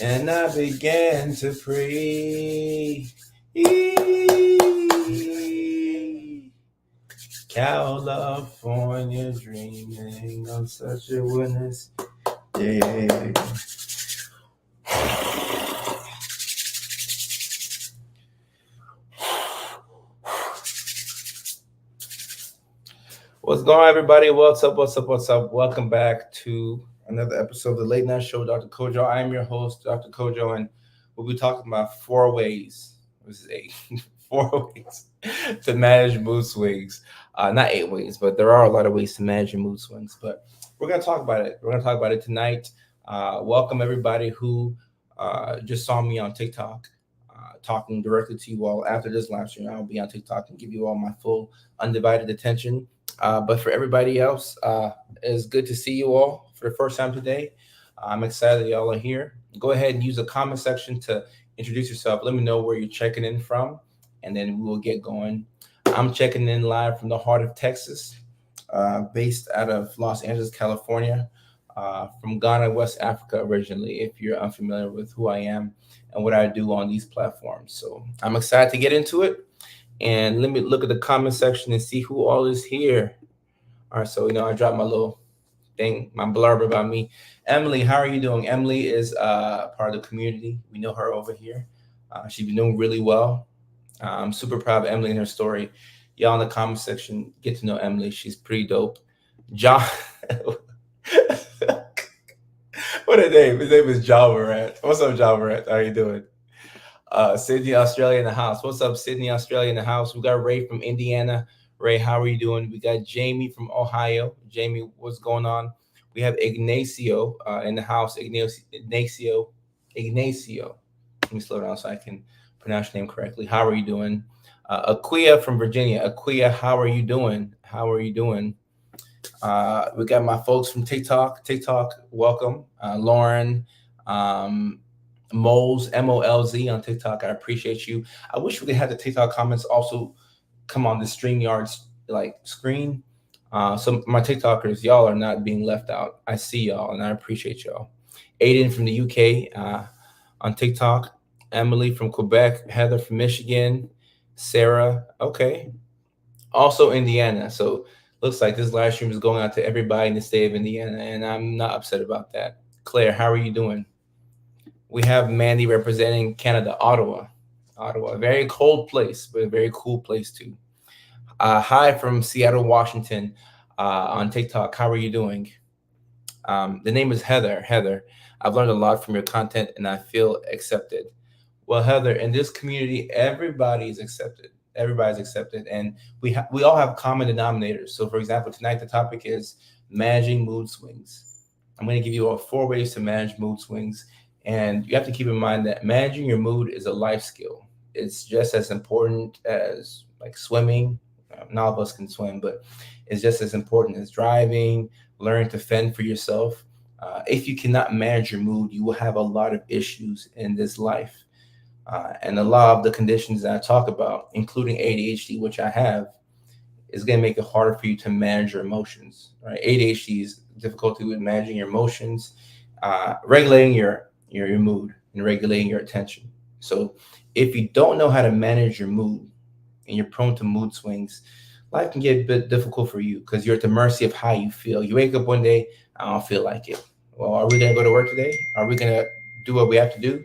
and I began to pray. California dreaming on such a witness day. What's going on, everybody? What's up? What's up? What's up? Welcome back to another episode of the Late Night Show, Dr. Kojo. I am your host, Dr. Kojo, and we'll be talking about four ways. This is eight. 4 ways to manage mood swings. Not 8 ways, but there are a lot of ways to manage your mood swings. But we're gonna talk about it. We're gonna talk about it tonight. Welcome everybody who just saw me on TikTok. Talking directly to you all after this live stream. I'll be on TikTok and give you all my full undivided attention. But for everybody else, it's good to see you all for the first time today. I'm excited that y'all are here. Go ahead and use the comment section to introduce yourself. Let me know where you're checking in from, and then we will get going. I'm checking in live from the heart of Texas, based out of Los Angeles, California, from Ghana, West Africa originally, if you're unfamiliar with who I am and what I do on these platforms. So I'm excited to get into it. And let me look at the comment section and see who all is here. All right, so I dropped my little thing, my blurb about me. Emily, how are you doing? Emily is part of the community. We know her over here. She's been doing really well. I'm super proud of Emily and her story. Y'all in the comment section get to know Emily. She's pretty dope. John, what a name! His name is John Morant. What's up, John Morant? How are you doing? Sydney, Australia in the house. What's up, Sydney, Australia in the house? We got Ray from Indiana. Ray, how are you doing? We got Jamie from Ohio. Jamie, what's going on? We have Ignacio in the house. Ignacio. Let me slow down so I can pronounce your name correctly. How are you doing? Aquia from Virginia. Aquia, how are you doing? How are you doing? We got my folks from TikTok. TikTok, welcome. Lauren, Moles, MOLZ on TikTok. I appreciate you. I wish we could have the TikTok comments also come on the StreamYard screen. So my TikTokers, y'all are not being left out. I see y'all and I appreciate y'all. Aiden from the UK on TikTok. Emily from Quebec. Heather from Michigan. Sarah, okay. Also Indiana. So looks like this live stream is going out to everybody in the state of Indiana, and I'm not upset about that. Claire, how are you doing? We have Mandy representing Canada, Ottawa. Ottawa, a very cold place, but a very cool place too. Hi from Seattle, Washington, on TikTok. How are you doing? The name is Heather. Heather, I've learned a lot from your content, and I feel accepted. Well, Heather, in this community, everybody's accepted. Everybody's accepted, and we all have common denominators. So, for example, tonight the topic is managing mood swings. I'm going to give you all 4 ways to manage mood swings, and you have to keep in mind that managing your mood is a life skill. It's just as important as like swimming. Not all of us can swim, but it's just as important as driving, learning to fend for yourself. If you cannot manage your mood, you will have a lot of issues in this life. And a lot of the conditions that I talk about, including ADHD, which I have, is going to make it harder for you to manage your emotions. Right? ADHD is difficulty with managing your emotions, regulating your mood, and regulating your attention. So if you don't know how to manage your mood and you're prone to mood swings, life can get a bit difficult for you because you're at the mercy of how you feel. You wake up one day, I don't feel like it. Well, are we going to go to work today? Are we going to do what we have to do?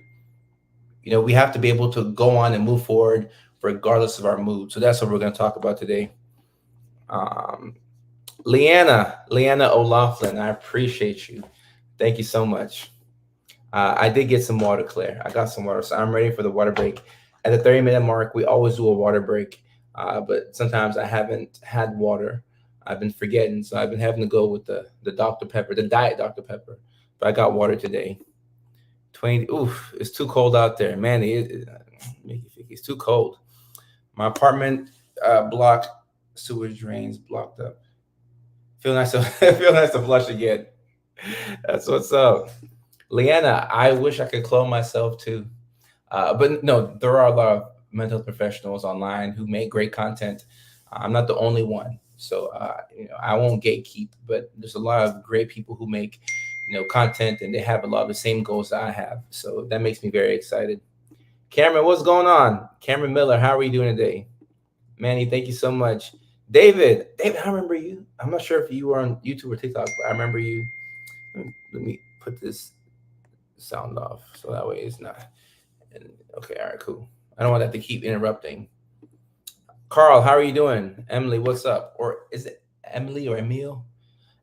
We have to be able to go on and move forward regardless of our mood. So that's what we're going to talk about today. Um, Leanna O'Laughlin, I appreciate you. Thank you so much. I did get some water, Claire. I got some water, so I'm ready for the water break. At the 30-minute mark, we always do a water break, but sometimes I haven't had water. I've been forgetting, so I've been having to go with the Dr. Pepper, the diet Dr. Pepper. But I got water today. 20. Oof, it's too cold out there, man. It's too cold. My apartment block sewage drains blocked up. Feel nice to feel nice to flush again. That's what's up. Leanna, I wish I could clone myself too. But no, there are a lot of mental health professionals online who make great content. I'm not the only one. So I won't gatekeep, but there's a lot of great people who make content, and they have a lot of the same goals that I have. So that makes me very excited. Cameron, what's going on? Cameron Miller, how are you doing today? Manny, thank you so much. David, I remember you. I'm not sure if you were on YouTube or TikTok, but I remember you. Let me put this sound off so that way it's not. Okay, all right, cool. I don't want that to keep interrupting. Carl, how are you doing? Emily, what's up? Or is it Emily or Emil?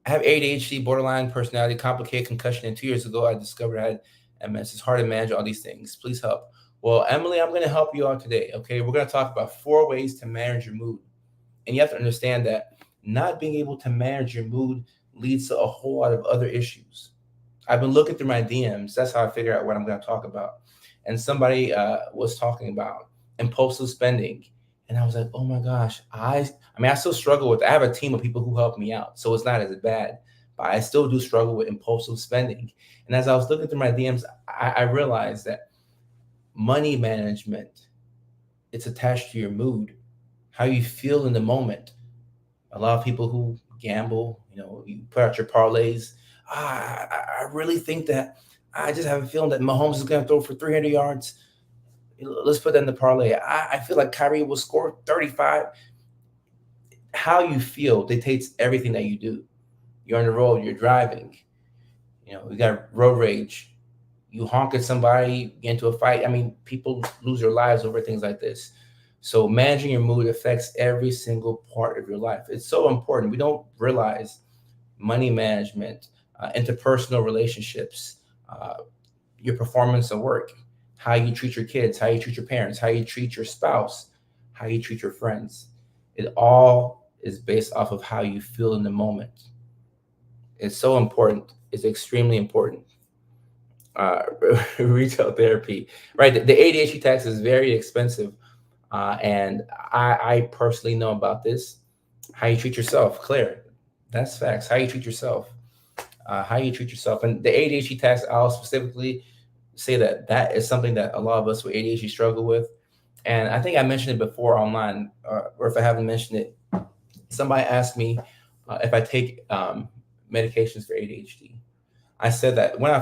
I have ADHD, borderline personality, complicated concussion, and 2 years ago I discovered I had MS. It's hard to manage all these things. Please help. Well, Emily, I'm going to help you out today. Okay, we're going to talk about 4 ways to manage your mood, and you have to understand that not being able to manage your mood leads to a whole lot of other issues. I've been looking through my DMs. That's how I figure out what I'm going to talk about. And somebody was talking about impulsive spending, and I was like, oh my gosh, I still struggle with. I have a team of people who help me out, so it's not as bad. But I still do struggle with impulsive spending. And as I was looking through my DMs, I realized that money management, it's attached to your mood, how you feel in the moment. A lot of people who gamble, you put out your parlays. I really think that I just have a feeling that Mahomes is going to throw for 300 yards. Let's put that in the parlay. I feel like Kyrie will score 35. How you feel dictates everything that you do. You're on the road, you're driving, you got road rage. You honk at somebody, get into a fight. I mean, people lose their lives over things like this. So managing your mood affects every single part of your life. It's so important. We don't realize money management, interpersonal relationships, your performance at work, how you treat your kids, how you treat your parents, how you treat your spouse, how you treat your friends. It all is based off of how you feel in the moment. It's so important. It's extremely important. Uh, Retail therapy, right? The ADHD tax is very expensive. And I personally know about this. How you treat yourself, Claire. That's facts. How you treat yourself. How you treat yourself. And the ADHD tax, I'll specifically say that is something that a lot of us with ADHD struggle with. And I think I mentioned it before online, or if I haven't mentioned it, somebody asked me if I take medications for ADHD. I said that when I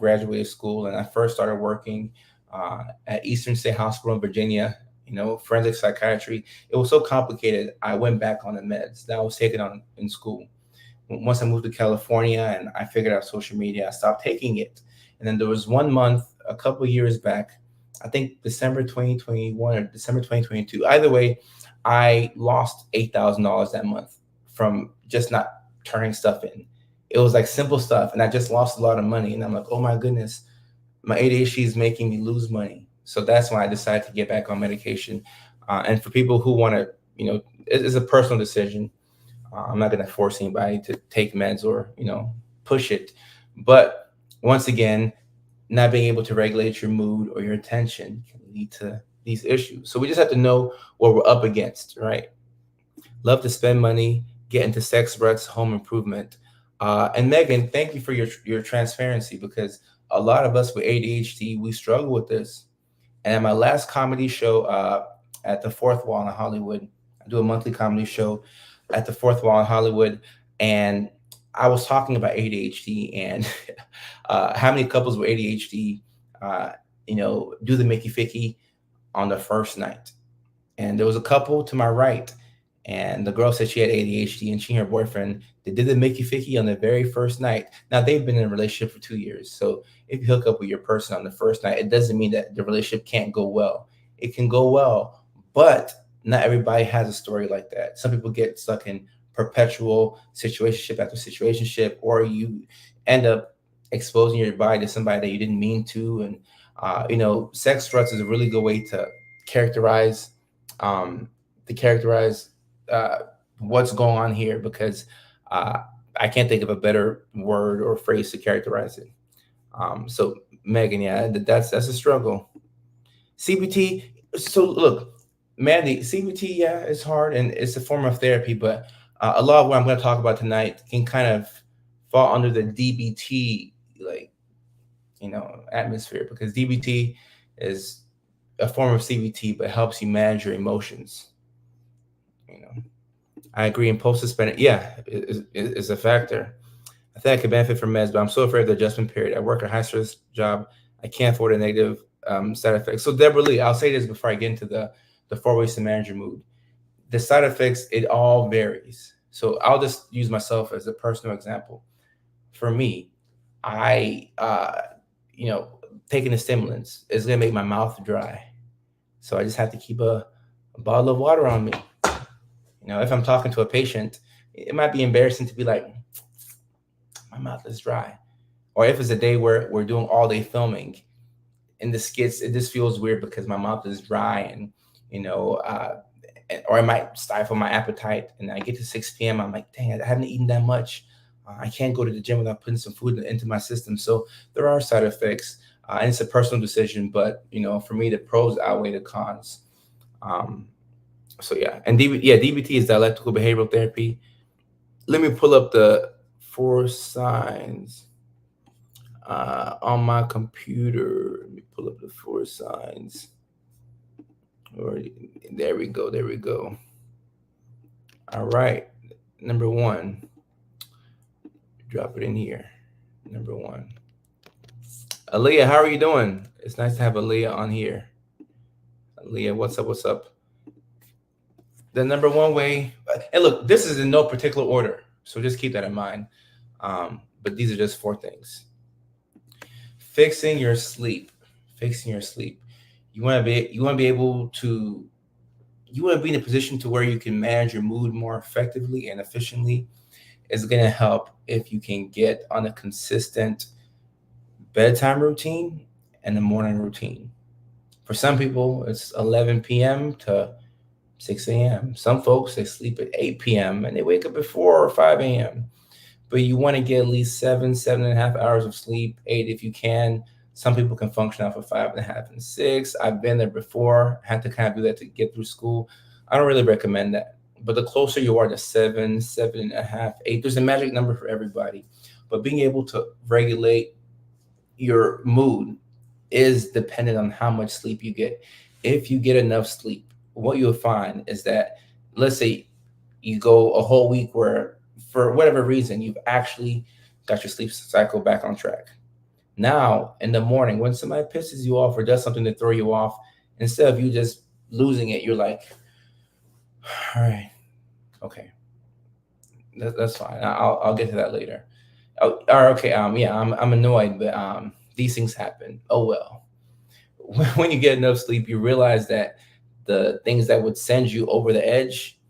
graduated school and I first started working at Eastern State Hospital in Virginia, forensic psychiatry, it was so complicated. I went back on the meds that I was taking on in school. Once I moved to California and I figured out social media, I stopped taking it. And then there was 1 month, a couple of years back, I think December 2021 or December 2022. Either way, I lost $8,000 that month from just not turning stuff in. It was like simple stuff, and I just lost a lot of money. And I'm like, oh my goodness, my ADHD is making me lose money. So that's why I decided to get back on medication. And for people who want to, it's a personal decision. I'm not going to force anybody to take meds or, push it. But once again, not being able to regulate your mood or your attention can lead to these issues. So we just have to know what we're up against, right? Love to spend money, get into sex, ruts, home improvement. And Megan, thank you for your transparency, because a lot of us with ADHD, we struggle with this. And at my last comedy show at the Fourth Wall in Hollywood, I do a monthly comedy show at the Fourth Wall in Hollywood, and I was talking about ADHD and how many couples with ADHD, do the Mickey Ficky on the first night. And there was a couple to my right, and the girl said she had ADHD, and she and her boyfriend, they did the Mickey Ficky on the very first night. Now they've been in a relationship for 2 years. So if you hook up with your person on the first night, it doesn't mean that the relationship can't go well. It can go well, but not everybody has a story like that. Some people get stuck in perpetual situationship after situationship, or you end up exposing your body to somebody that you didn't mean to. And sex ruts is a really good way to characterize what's going on here, because I can't think of a better word or phrase to characterize it. So Megan, yeah, that's a struggle. CBT. So look, Mandy, CBT, yeah, it's hard and it's a form of therapy, but a lot of what I'm going to talk about tonight can kind of fall under the DBT, atmosphere, because DBT is a form of CBT, but helps you manage your emotions. I agree. Impulsive spending, yeah, is a factor. I think I could benefit from meds, but I'm so afraid of the adjustment period. I work a high stress job. I can't afford a negative side effect. So Deborah Lee, I'll say this before I get into the 4 ways to manage your mood. The side effects, it all varies. So I'll just use myself as a personal example. For me, I you know, taking the stimulants is gonna make my mouth dry. So I just have to keep a bottle of water on me. You know, if I'm talking to a patient, it might be embarrassing to be like, my mouth is dry. Or if it's a day where we're doing all day filming, in the skits, it just feels weird because my mouth is dry and, you know, or I might stifle my appetite. And I get to 6 p.m. I'm like, dang, I haven't eaten that much. I can't go to the gym without putting some food into my system. So there are side effects, and it's a personal decision. But you know, for me, the pros outweigh the cons. Um, so yeah, and DBT is dialectical behavioral therapy. Let me pull up the 4 signs on my computer. Let me pull up the 4 signs. Or there we go. There we go. All right. Number one. Drop it in here. Number one. Aaliyah, how are you doing? It's nice to have Aaliyah on here. Aaliyah, what's up? What's up? The number one way, and look, this is in no particular order, so just keep that in mind. But these are just 4 things. Fixing your sleep. Fixing your sleep. You want to be able to. You want to be in a position to where you can manage your mood more effectively and efficiently. It's going to help if you can get on a consistent bedtime routine and a morning routine. For some people, it's 11 p.m. to 6 a.m. Some folks, they sleep at 8 p.m. and they wake up at 4 or 5 a.m. But you want to get at least 7.5 hours of sleep, 8 if you can. Some people can function off of 5.5 and 6. I've been there before, had to kind of do that to get through school. I don't really recommend that. But the closer you are to 7.5, 8, there's a magic number for everybody. But being able to regulate your mood is dependent on how much sleep you get. If you get enough sleep, what you'll find is that, let's say you go a whole week where, for whatever reason, you've actually got your sleep cycle back on track. Now, in the morning, when somebody pisses you off or does something to throw you off, instead of you just losing it, you're like, all right, okay, that's fine. I'll get to that later. Oh, or okay, yeah, I'm annoyed, but these things happen. Oh well. When you get enough sleep, you realize that the things that would send you over the edge,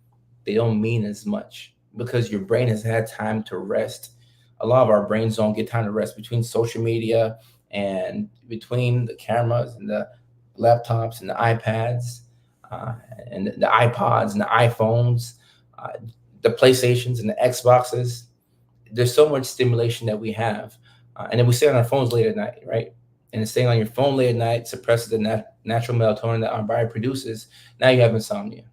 they don't mean as much because your brain has had time to rest. A lot of our brains don't get time to rest between social media and between the cameras and the laptops and the iPads, uh, and the iPods and the iPhones, uh, the PlayStations and the Xboxes. There's so much stimulation that we have, and then we stay on our phones late at night, right? And staying on your phone late at night suppresses the natural melatonin that our body produces. Now you have insomnia,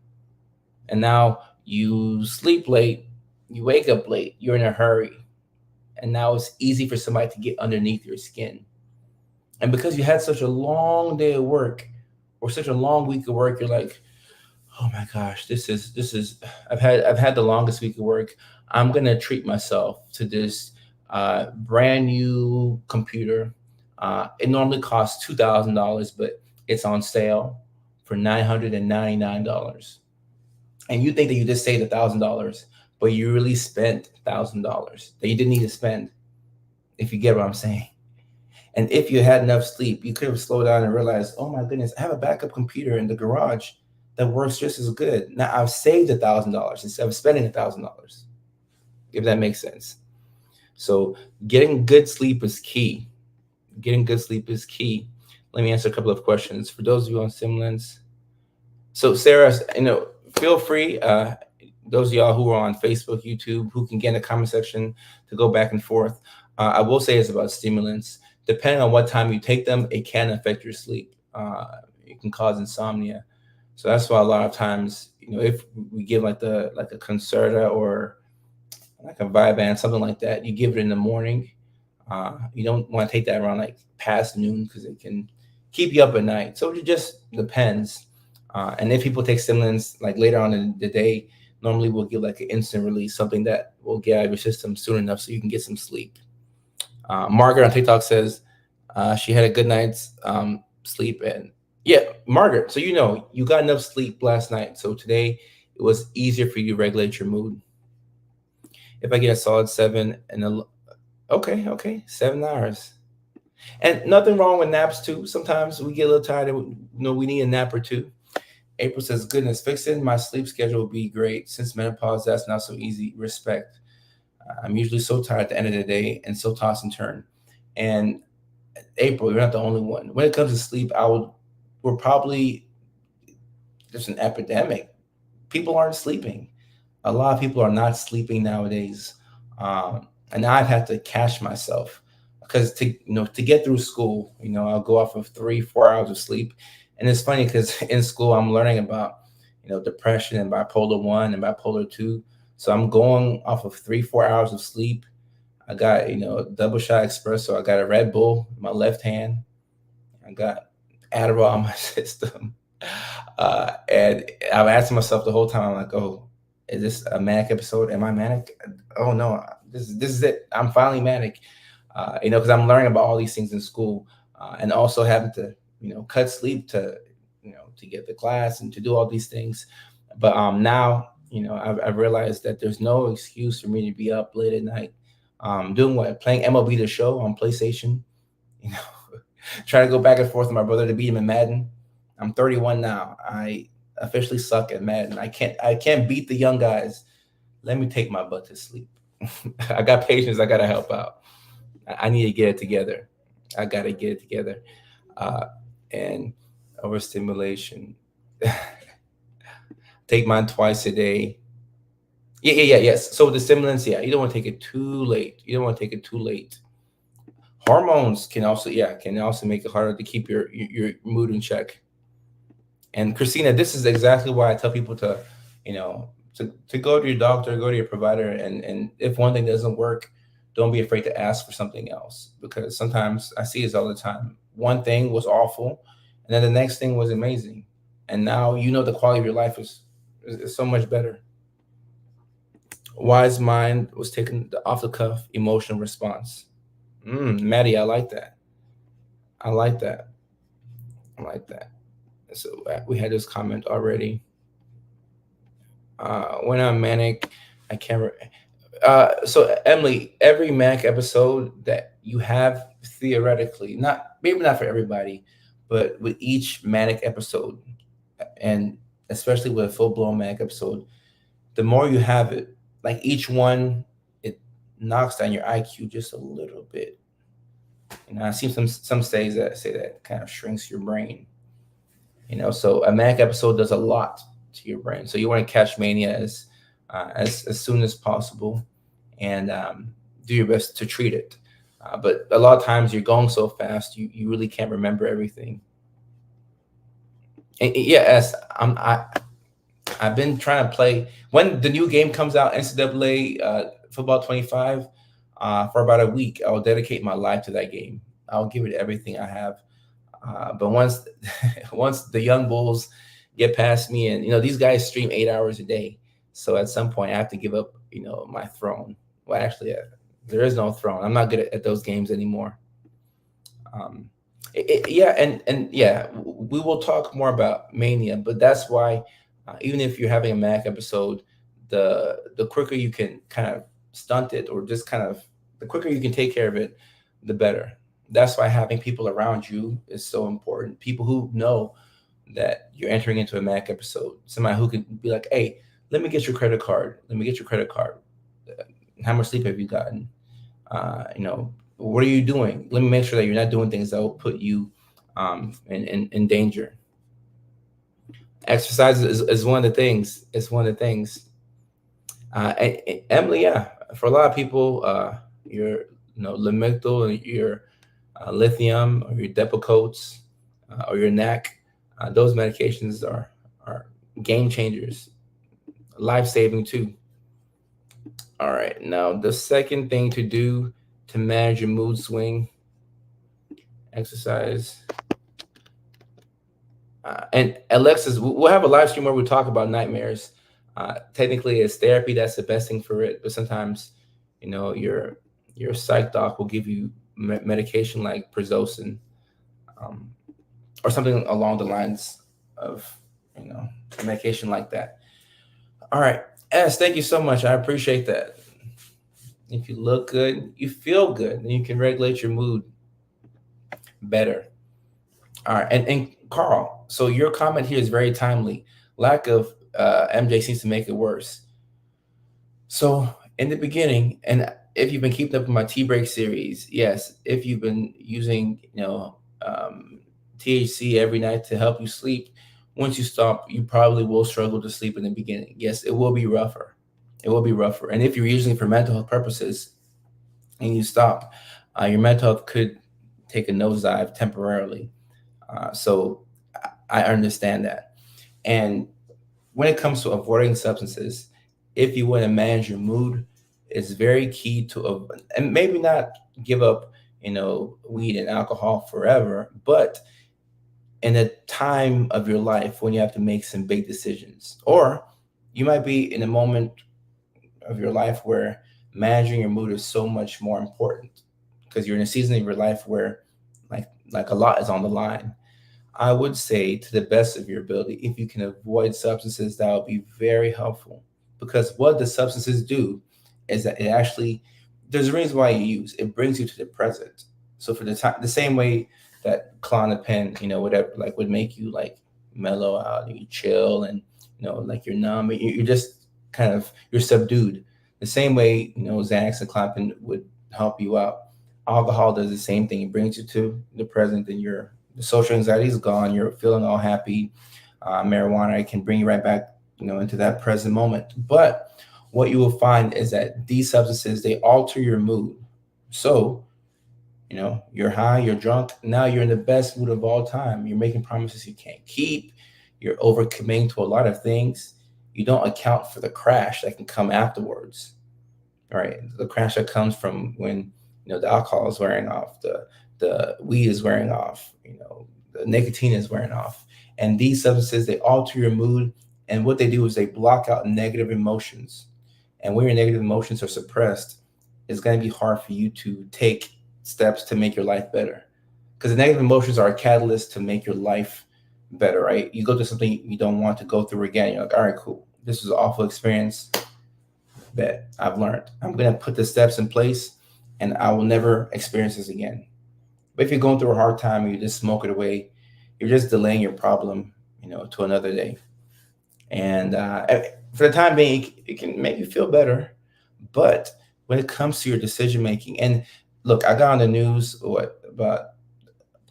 and now you sleep late, you wake up late, you're in a hurry, and now it's easy for somebody to get underneath your skin. And because you had such a long day of work or such a long week of work, you're like, oh my gosh, this is I've had the longest week of work. I'm gonna treat myself to this brand new computer. It normally costs $2,000, but it's on sale for $999. And you think that you just saved $1,000, but you really spent $1,000 that you didn't need to spend. If you get what I'm saying. And if you had enough sleep, you could have slowed down and realized, oh my goodness, I have a backup computer in the garage that works just as good. Now I've saved $1,000 instead of spending $1,000. If that makes sense. So getting good sleep is key. Getting good sleep is key. Let me answer a couple of questions for those of you on stimulants. So Sarah, feel free. Those of y'all who are on Facebook, YouTube, who can get in the comment section to go back and forth. I will say it's about stimulants. Depending on what time you take them, it can affect your sleep. It can cause insomnia. So that's why a lot of times, if we give like a Concerta or like a Vyvanse, something like that, you give it in the morning. You don't want to take that around like past noon because it can keep you up at night. So it just depends. And if people take stimulants like later on in the day, normally we'll give like an instant release, something that will get out of your system soon enough so you can get some sleep. Margaret on TikTok says she had a good night's sleep, and yeah, Margaret. So you got enough sleep last night, so today it was easier for you to regulate your mood. If I get a solid seven and okay, okay, 7 hours, and nothing wrong with naps too. Sometimes we get a little tired, and we need a nap or two. April says, "Goodness, fixing my sleep schedule would be great. Since menopause, that's not so easy. Respect. I'm usually so tired at the end of the day and so toss and turn." And April, you're not the only one. When it comes to sleep, we're probably there's an epidemic. People aren't sleeping. A lot of people are not sleeping nowadays, and I've had to catch myself because to get through school, I'll go off of 3 4 hours of sleep, and it's funny because in school I'm learning about depression and bipolar 1 and bipolar 2. So I'm going off of 3 4 hours of sleep. I got a double shot espresso. I got a Red Bull in my left hand. I got Adderall in my system. And I'm asking myself the whole time, I'm like, oh, is this a manic episode? Am I manic? Oh no, this is it. I'm finally manic. Because I'm learning about all these things in school, and also having to, cut sleep to get the class and to do all these things. But now, I've realized that there's no excuse for me to be up late at night, doing what? Playing MLB The Show on PlayStation, you know, trying to go back and forth with my brother to beat him in Madden. I'm 31 now. I officially suck at Madden. I can't beat the young guys. Let me take my butt to sleep. I got patience. I gotta help out. I need to get it together. I gotta get it together. Uh, and overstimulation. Take mine twice a day. Yeah, yes. So the stimulants, yeah, you don't want to take it too late. You don't want to take it too late. Hormones can also make it harder to keep your mood in check. And Christina, this is exactly why I tell people to go to your doctor, go to your provider, and if one thing doesn't work, don't be afraid to ask for something else, because sometimes I see this all the time. One thing was awful, and then the next thing was amazing, and now the quality of your life is so much better. Wise mind was taking the off the cuff emotional response. Maddie, I like that. I like that. I like that. So we had this comment already. When I'm manic, I can't. So Emily, every Manic episode that you have, theoretically, not maybe not for everybody, but with each Manic episode, and especially with a full blown Manic episode, the more you have it, like each one, it knocks down your IQ just a little bit. I've seen some studies that say that kind of shrinks your brain. So a Manic episode does a lot to your brain. So you want to catch mania as soon as possible, and do your best to treat it. But a lot of times you're going so fast, you really can't remember everything. And yes, I've been trying to play when the new game comes out, NCAA Football 25. For about a week, I'll dedicate my life to that game. I'll give it everything I have. But once once the young bulls get past me, and these guys stream 8 hours a day, so at some point I have to give up my throne. Well, actually, there is no throne. I'm not good at those games anymore. um yeah, and yeah, we will talk more about mania, but that's why, even if you're having a Mac episode, the quicker you can kind of stunt it, or just kind of the quicker you can take care of it, the better. That's why having people around you is so important. People who know that you're entering into a Mac episode. Somebody who could be like, "Hey, let me get your credit card. Let me get your credit card. How much sleep have you gotten? What are you doing? Let me make sure that you're not doing things that will put you in danger." Exercise is one of the things. It's one of the things. Emily, yeah, for a lot of people, your Lamictal, and your lithium, or your Depakotes, or your NAC, those medications are game changers, life saving too. All right, now the second thing to do to manage your mood swing: exercise. And Alexis, we'll have a live stream where we talk about nightmares. Technically, it's therapy that's the best thing for it, but sometimes, your psych doc will give you medication like Prozocin, um, or something along the lines of, you know, medication like that. All right, S, thank you so much. I appreciate that. If you look good, you feel good, and you can regulate your mood better. All right, and Carl, so your comment here is very timely. Lack of MJ seems to make it worse. So in the beginning, and if you've been keeping up with my tea break series, yes, if you've been using, THC every night to help you sleep, once you stop, you probably will struggle to sleep in the beginning. Yes, it will be rougher. It will be rougher. And if you're using it for mental health purposes and you stop, your mental health could take a nosedive temporarily. So I understand that. And when it comes to avoiding substances, if you want to manage your mood, it's very key to, and maybe not give up, weed and alcohol forever, but in a time of your life when you have to make some big decisions, or you might be in a moment of your life where managing your mood is so much more important because you're in a season of your life where like a lot is on the line. I would say, to the best of your ability, if you can avoid substances, that would be very helpful. Because what the substances do is that it actually, there's a reason why you use it, brings you to the present. So for the time, the same way that Klonopin, whatever, like would make you like mellow out, and you chill, and like you're numb, you're just kind of, you're subdued. The same way, Xanax and Klonopin would help you out. Alcohol does the same thing. It brings you to the present, and the social anxiety is gone. You're feeling all happy. Marijuana, it can bring you right back, into that present moment. But what you will find is that these substances, they alter your mood. So, you're high, you're drunk. Now you're in the best mood of all time. You're making promises you can't keep. You're overcommitting to a lot of things. You don't account for the crash that can come afterwards. Right? The crash that comes from when the alcohol is wearing off, the weed is wearing off, the nicotine is wearing off. And these substances, they alter your mood. And what they do is they block out negative emotions. And when your negative emotions are suppressed, it's going to be hard for you to take steps to make your life better. Because the negative emotions are a catalyst to make your life better, right? You go through something you don't want to go through again. You're like, all right, cool. This was an awful experience that I've learned. I'm going to put the steps in place and I will never experience this again. But if you're going through a hard time and you just smoke it away, you're just delaying your problem, to another day. And for the time being, it can make you feel better. But when it comes to your decision making, and look, I got on the news about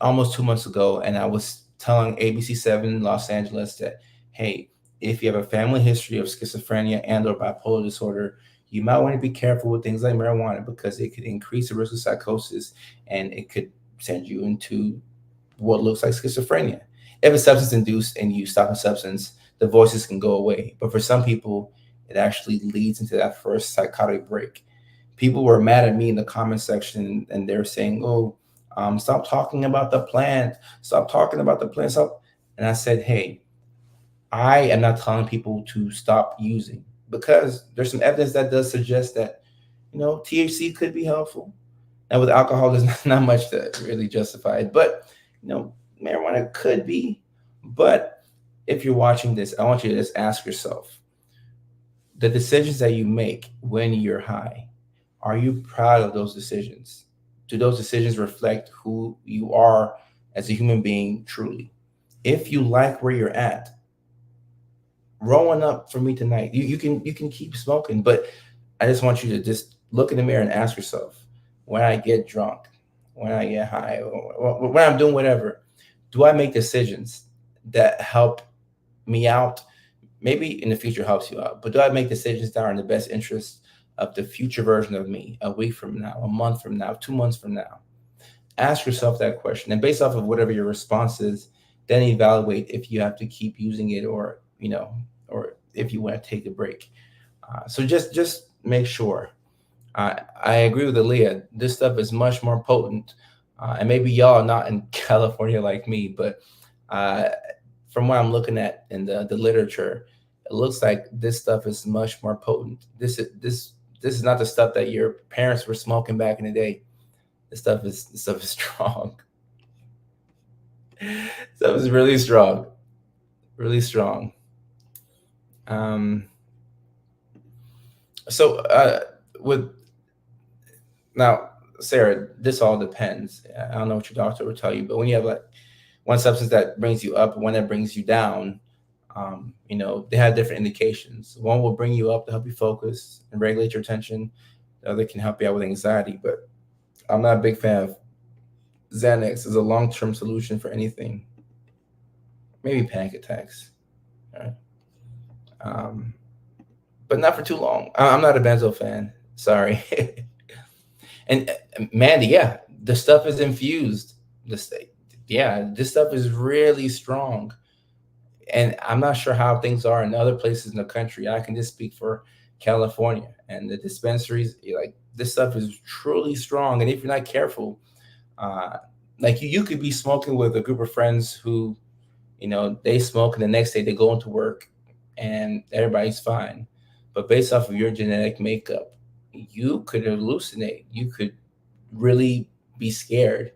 almost 2 months ago, and I was telling ABC7 Los Angeles that, hey, if you have a family history of schizophrenia and or bipolar disorder, you might want to be careful with things like marijuana because it could increase the risk of psychosis and it could send you into what looks like schizophrenia. If it's substance induced and you stop a substance, the voices can go away. But for some people, it actually leads into that first psychotic break. People were mad at me in the comment section and they're saying, oh, stop talking about the plant. Stop talking about the plant. Stop. And I said, hey, I am not telling people to stop using because there's some evidence that does suggest that, THC could be helpful. And with alcohol, there's not much to really justify it. But, marijuana could be. But if you're watching this, I want you to just ask yourself, the decisions that you make when you're high, are you proud of those decisions? Do those decisions reflect who you are as a human being truly? If you like where you're at, rolling up for me tonight, you can keep smoking, but I just want you to just look in the mirror and ask yourself, when I get drunk, when I get high, or when I'm doing whatever, do I make decisions that help me out? Maybe in the future helps you out, but do I make decisions that are in the best interest of the future version of me, a week from now, a month from now, 2 months from now? Ask yourself that question. And based off of whatever your response is, then evaluate if you have to keep using it or if you want to take a break. So just make sure. I agree with Aaliyah. This stuff is much more potent. And maybe y'all are not in California like me, but uh, from what I'm looking at in the literature, it looks like this stuff is much more potent. This is not the stuff that your parents were smoking back in the day. This stuff is strong. Stuff is really strong, really strong. Um, so with now, Sarah, this all depends. I don't know what your doctor will tell you, but when you have like one substance that brings you up, one that brings you down, they have different indications. One will bring you up to help you focus and regulate your attention. The other can help you out with anxiety. But I'm not a big fan of Xanax as a long-term solution for anything. Maybe panic attacks, right? Um, but not for too long. I'm not a benzo fan. Sorry. And Mandy, yeah, the stuff is infused. This, yeah, this stuff is really strong. And I'm not sure how things are in other places in the country. I can just speak for California and the dispensaries. Like this stuff is truly strong, and if you're not careful, uh, like you could be smoking with a group of friends who, they smoke, and the next day they go into work, and everybody's fine. But based off of your genetic makeup, you could hallucinate. You could really be scared.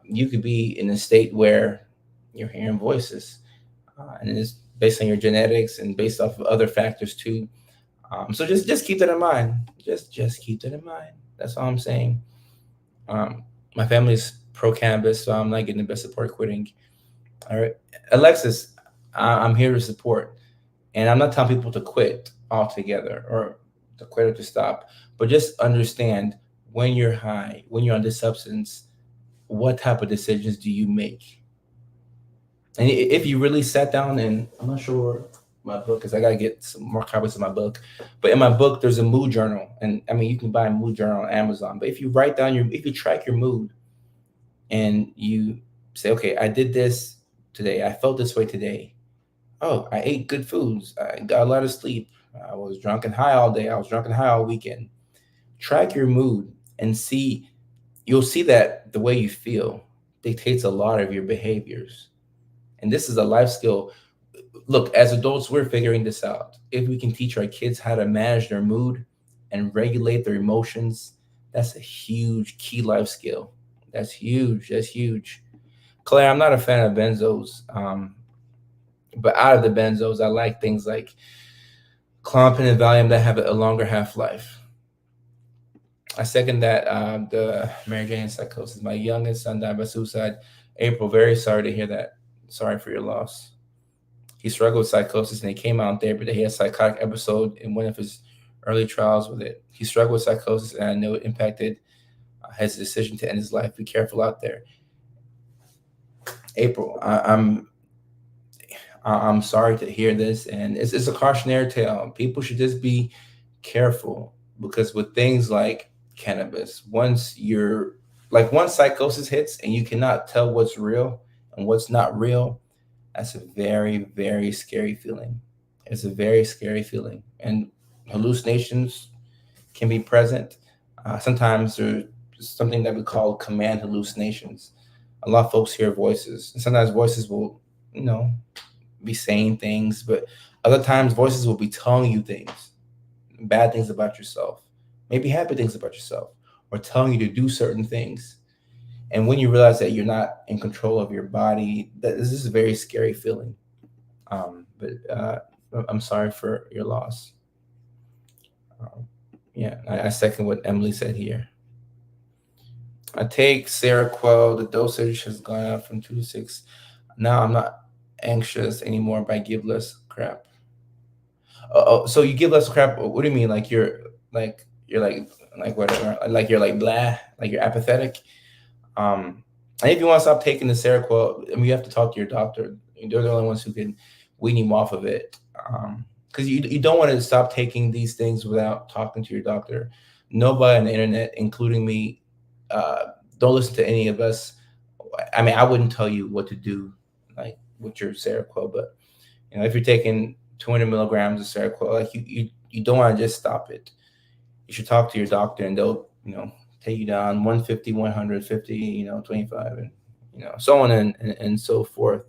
You could be in a state where you're hearing voices, and it's based on your genetics and based off of other factors too. So just keep that in mind. Just keep that in mind. That's all I'm saying. My family's pro cannabis, so I'm not getting the best support quitting. All right, Alexis, I'm here to support, and I'm not telling people to quit altogether or to quit or to stop, but just understand when you're high, when you're on this substance, what type of decisions do you make? And if you really sat down, and I'm not sure my book, because I gotta get some more copies of my book, but in my book there's a mood journal, and I mean you can buy a mood journal on Amazon. But if you write down if you track your mood and you say, okay, I did this today, I felt this way today. Oh, I ate good foods, I got a lot of sleep, I was drunk and high all day, I was drunk and high all weekend. Track your mood and see, you'll see that the way you feel dictates a lot of your behaviors. And this is a life skill. Look, as adults, we're figuring this out. If we can teach our kids how to manage their mood and regulate their emotions, that's a huge key life skill. That's huge. That's huge. Claire, I'm not a fan of benzos, but out of the benzos, I like things like Klonopin and Valium that have a longer half life. I second that. The Mary Jane psychosis. My youngest son died by suicide. April, very sorry to hear that. Sorry for your loss. He struggled with psychosis, and he came out in therapy that he had a psychotic episode in one of his early trials with it. He struggled with psychosis, and I know it impacted his decision to end his life. Be careful out there. April, I'm sorry to hear this, and it's a cautionary tale. People should just be careful, because with things like cannabis, once psychosis hits and you cannot tell what's real and what's not real, that's a very, very scary feeling. It's a very scary feeling. And hallucinations can be present. Sometimes there's something that we call command hallucinations. A lot of folks hear voices, and sometimes voices will, you know, be saying things, but other times voices will be telling you things, bad things about yourself, maybe happy things about yourself, or telling you to do certain things. And when you realize that you're not in control of your body, that this is a very scary feeling. But I'm sorry for your loss. Yeah, I second what Emily said here. I take Seroquel. The dosage has gone up from 2 to 6. Now I'm not anxious anymore, but I give less crap. Oh, so you give less crap? What do you mean? Like whatever? Like you're like blah? Like you're apathetic? And if you want to stop taking the Seroquel, I mean, you have to talk to your doctor. They're the only ones who can wean you off of it. Because you don't want to stop taking these things without talking to your doctor. Nobody on the internet, including me, don't listen to any of us. I mean, I wouldn't tell you what to do, like with your Seroquel, but if you're taking 200 milligrams of Seroquel, like you don't want to just stop it. You should talk to your doctor, and they'll take you down 150, 150, 25, and so on and so forth.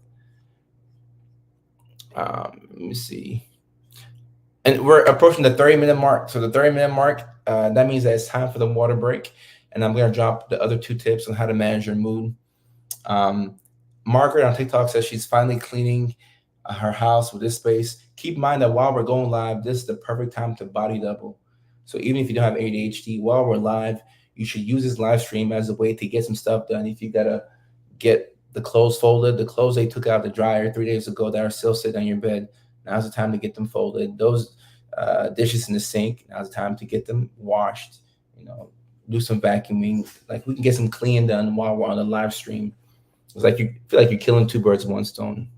Let me see. And we're approaching the 30-minute mark. So the 30-minute mark, that means that it's time for the water break. And I'm going to drop the other two tips on how to manage your mood. Um, Margaret on TikTok says she's finally cleaning her house with this space. Keep in mind that while we're going live, this is the perfect time to body double. So even if you don't have ADHD, while we're live, you should use this live stream as a way to get some stuff done. If you gotta get the clothes folded, the clothes they took out of the dryer 3 days ago that are still sitting on your bed, now's the time to get them folded. Those dishes in the sink, now's the time to get them washed. You know, do some vacuuming. Like we can get some cleaning done while we're on the live stream. It's like you feel like you're killing two birds with one stone.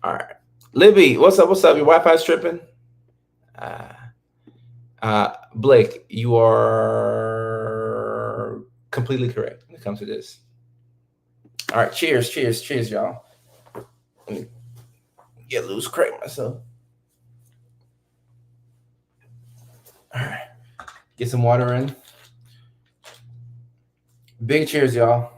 All right, Libby, what's up? What's up? Your Wi-Fi's tripping? Uh, Blake, you are completely correct when it comes to this. All right, cheers, cheers, cheers, y'all. Let me get loose, crack myself. All right, get some water in. Big cheers, y'all.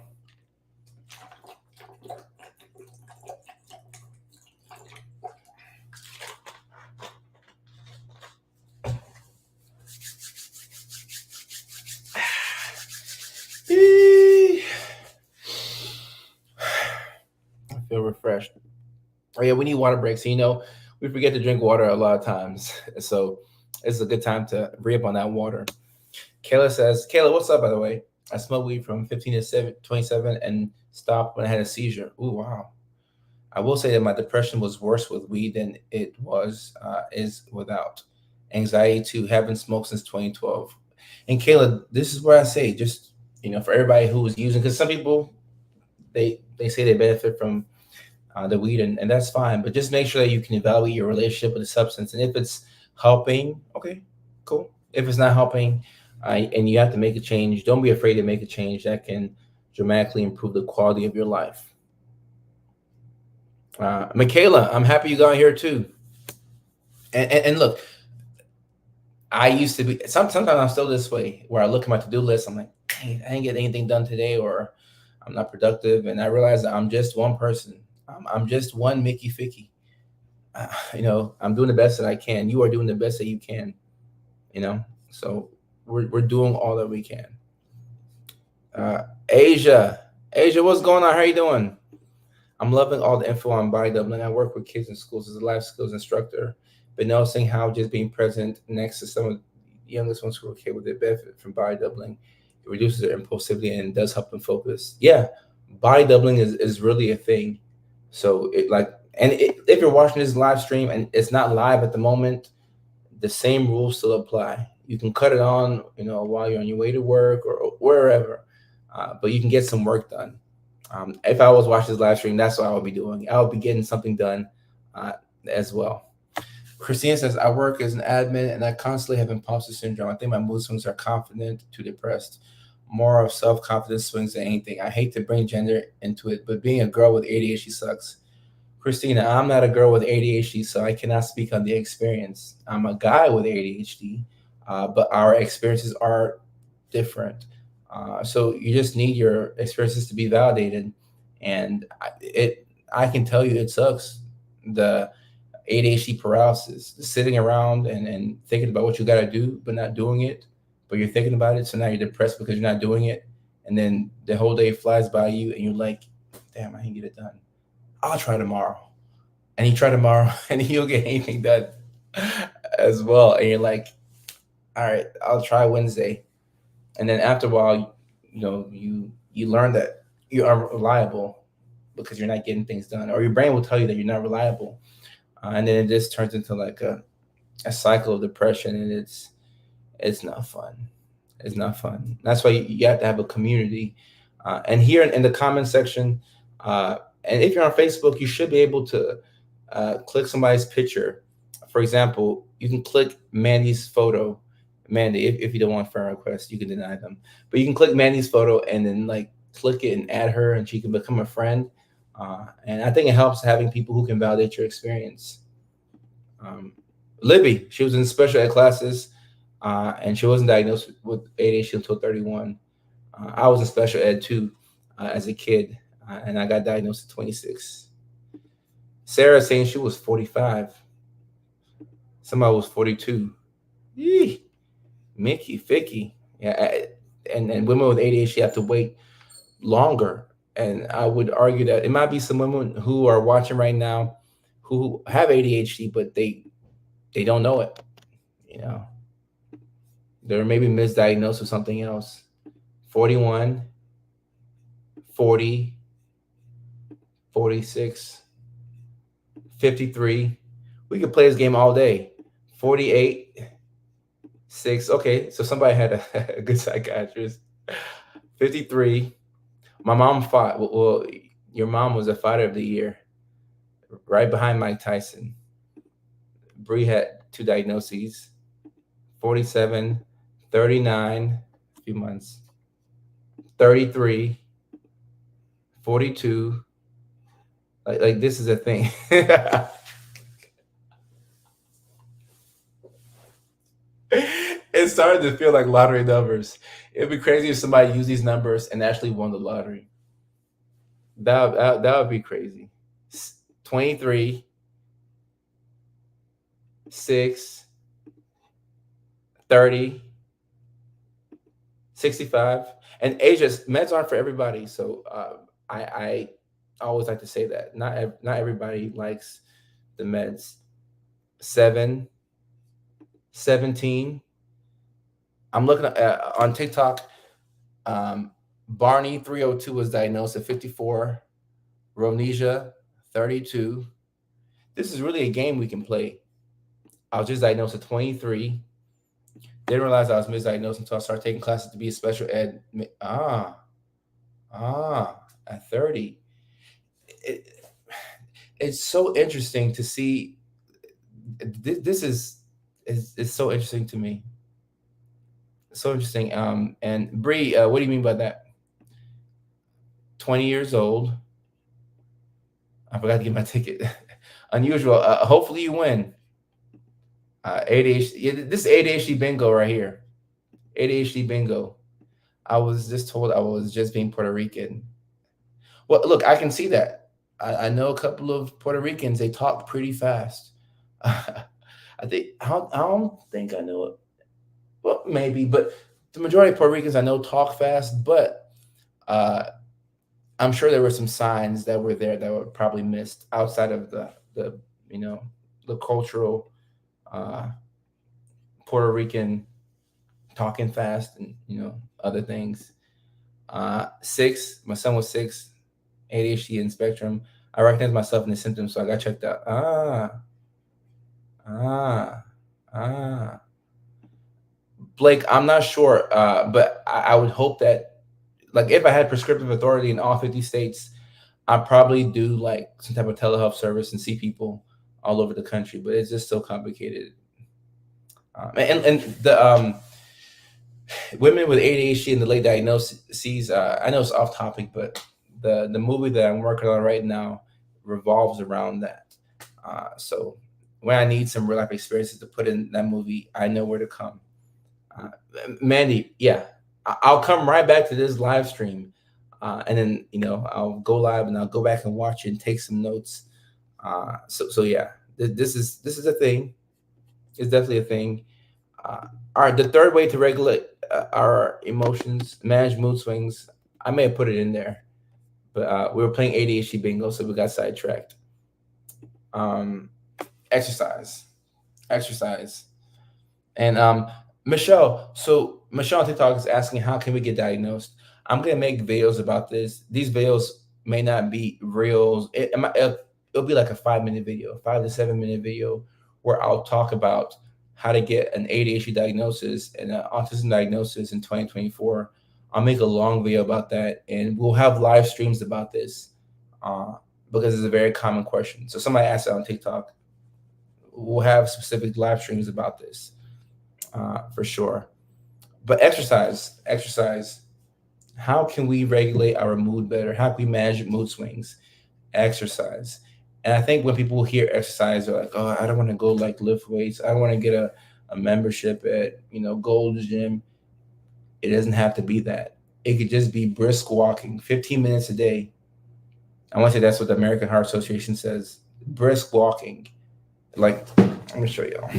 I feel refreshed. Oh yeah, we need water breaks. You know, we forget to drink water a lot of times, so it's a good time to re-up on that water. Kayla says, Kayla, what's up, by the way? I smoked weed from 15 to 27 and stopped when I had a seizure. Ooh, wow. I will say that my depression was worse with weed than it is without. Anxiety too. Haven't smoked since 2012. And Kayla, this is what I say. Just for everybody who is using, because some people they say they benefit from the weed, and that's fine. But just make sure that you can evaluate your relationship with the substance, and if it's helping, okay, cool. If it's not helping, and you have to make a change, don't be afraid to make a change that can dramatically improve the quality of your life. Michaela, I'm happy you got here too. And look, I used to be. Sometimes I'm still this way, where I look at my to-do list. I'm like, "Dang, I didn't get anything done today, or I'm not productive, and I realize that I'm just one person. I'm just one Mickey Ficky. I'm doing the best that I can. You are doing the best that you can. So we're doing all that we can. Asia, Asia, what's going on? How you doing? I'm loving all the info on body doubling. I work with kids in schools as a life skills instructor, but noticing how just being present next to some of the youngest ones who are okay with it benefit from body doubling. It reduces their impulsivity and does help them focus. Yeah, body doubling is really a thing. So if you're watching this live stream and it's not live at the moment, the same rules still apply. You can cut it on, while you're on your way to work or wherever, but you can get some work done. If I was watching this live stream, that's what I would be doing. I would be getting something done as well. Christina says, I work as an admin and I constantly have imposter syndrome. I think my mood swings are confident to depressed. More of self-confidence swings than anything. I hate to bring gender into it, but being a girl with ADHD sucks. Christina, I'm not a girl with ADHD, so I cannot speak on the experience. I'm a guy with ADHD, but our experiences are different. So you just need your experiences to be validated, and I can tell you it sucks. The ADHD paralysis, sitting around and thinking about what you got to do but not doing it, but you're thinking about it, so now you're depressed because you're not doing it, and then the whole day flies by you, and you're like, "Damn, I didn't get it done. I'll try tomorrow." And you try tomorrow, and you'll get anything done as well, and you're like, "All right, I'll try Wednesday." And then after a while, you learn that you are reliable because you're not getting things done, or your brain will tell you that you're not reliable, and then it just turns into like a cycle of depression, and it's not fun. It's not fun. That's why you have to have a community. And here in the comment section, and if you're on Facebook, you should be able to click somebody's picture. For example, you can click Mandy's photo. Mandy, if you don't want friend requests, you can deny them. But you can click Mandy's photo and then click it and add her, and she can become a friend. And I think it helps having people who can validate your experience. Libby, she was in special ed classes, and she wasn't diagnosed with ADHD until 31. I was in special ed too as a kid, and I got diagnosed at 26. Sarah saying she was 45. Somebody was 42. Yee, Mickey, Ficky. Yeah, and women with ADHD have to wait longer. And I would argue that it might be some women who are watching right now who have ADHD, but they don't know it. You know, they're maybe misdiagnosed with something else. 41, 40, 46, 53. We could play this game all day. 48, 6. Okay, so somebody had a good psychiatrist. 53. My mom fought. Well, your mom was a fighter of the year, right behind Mike Tyson. Bree had two diagnoses. 47, 39, a few months. 33, 42. Like this is a thing. It started to feel like lottery numbers. It'd be crazy if somebody used these numbers and actually won the lottery. That would be crazy. 23, 6, 30, 65. And ages, meds aren't for everybody. So I always like to say that. Not everybody likes the meds. 7, 17. I'm looking at on TikTok. Barney 302 was diagnosed at 54. Ronesia 32. This is really a game we can play. I was just diagnosed at 23. Didn't realize I was misdiagnosed until I started taking classes to be a special ed. At 30. It, it's so interesting to see. This is so interesting to me. So interesting. And Bree, what do you mean by that? 20 years old. I forgot to get my ticket. Unusual. Hopefully you win. ADHD. Yeah, this ADHD bingo right here. ADHD bingo. I was just told I was just being Puerto Rican. Well, look, I can see that. I know a couple of Puerto Ricans. They talk pretty fast. I don't think I know it. Well, maybe, but the majority of Puerto Ricans I know talk fast. But uh, I'm sure there were some signs that were there that were probably missed outside of the you know the cultural uh, Puerto Rican talking fast and other things. 6, my son was 6, ADHD and spectrum. I recognized myself in the symptoms, so I got checked out. Ah, ah. Blake, I'm not sure, but I would hope that, like, if I had prescriptive authority in all 50 states, I'd probably do like some type of telehealth service and see people all over the country. But it's just so complicated. And the women with ADHD and the late diagnoses. I know it's off topic, but the movie that I'm working on right now revolves around that. So when I need some real life experiences to put in that movie, I know where to come. Uh, Mandy, yeah, I'll come right back to this live stream, and then I'll go live and I'll go back and watch it and take some notes. So yeah, this is a thing. It's definitely a thing. All right, the third way to regulate our emotions, manage mood swings. I may have put it in there, but we were playing ADHD bingo, so we got sidetracked. Um, exercise, exercise, and Michelle. So Michelle on TikTok is asking, how can we get diagnosed? I'm gonna make videos about this. These videos may not be reels. It'll be like a 5-minute video, 5 to 7 minute video, where I'll talk about how to get an ADHD diagnosis and an autism diagnosis in 2024. I'll make a long video about that, and we'll have live streams about this uh, because it's a very common question. So somebody asked it on TikTok. We'll have specific live streams about this for sure. But exercise. How can we regulate our mood better? How can we manage mood swings? Exercise. And I think when people hear exercise, they're like, "Oh, I don't want to go like lift weights. I don't want to get a membership at Gold's Gym." It doesn't have to be that. It could just be brisk walking, 15 minutes a day. I want to say that's what the American Heart Association says. Brisk walking, like Let me show y'all.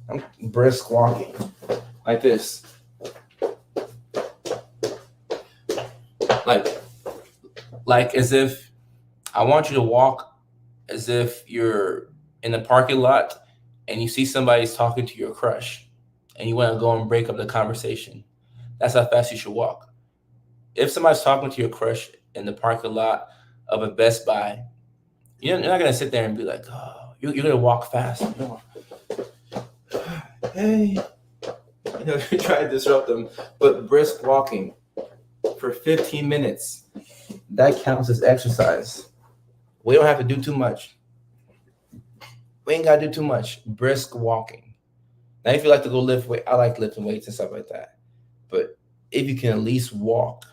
I'm brisk walking like this, like as if I want you to walk as if you're in the parking lot and you see somebody's talking to your crush and you want to go and break up the conversation. That's how fast you should walk. If somebody's talking to your crush in the parking lot of a Best Buy, you're not gonna sit there and be like, oh, you're gonna walk fast. Hey, you try to disrupt them, but brisk walking for 15 minutes, that counts as exercise. We don't have to do too much. We ain't gotta do too much. Brisk walking. Now, if you like to go lift weight, I like lifting weights and stuff like that. But if you can at least walk,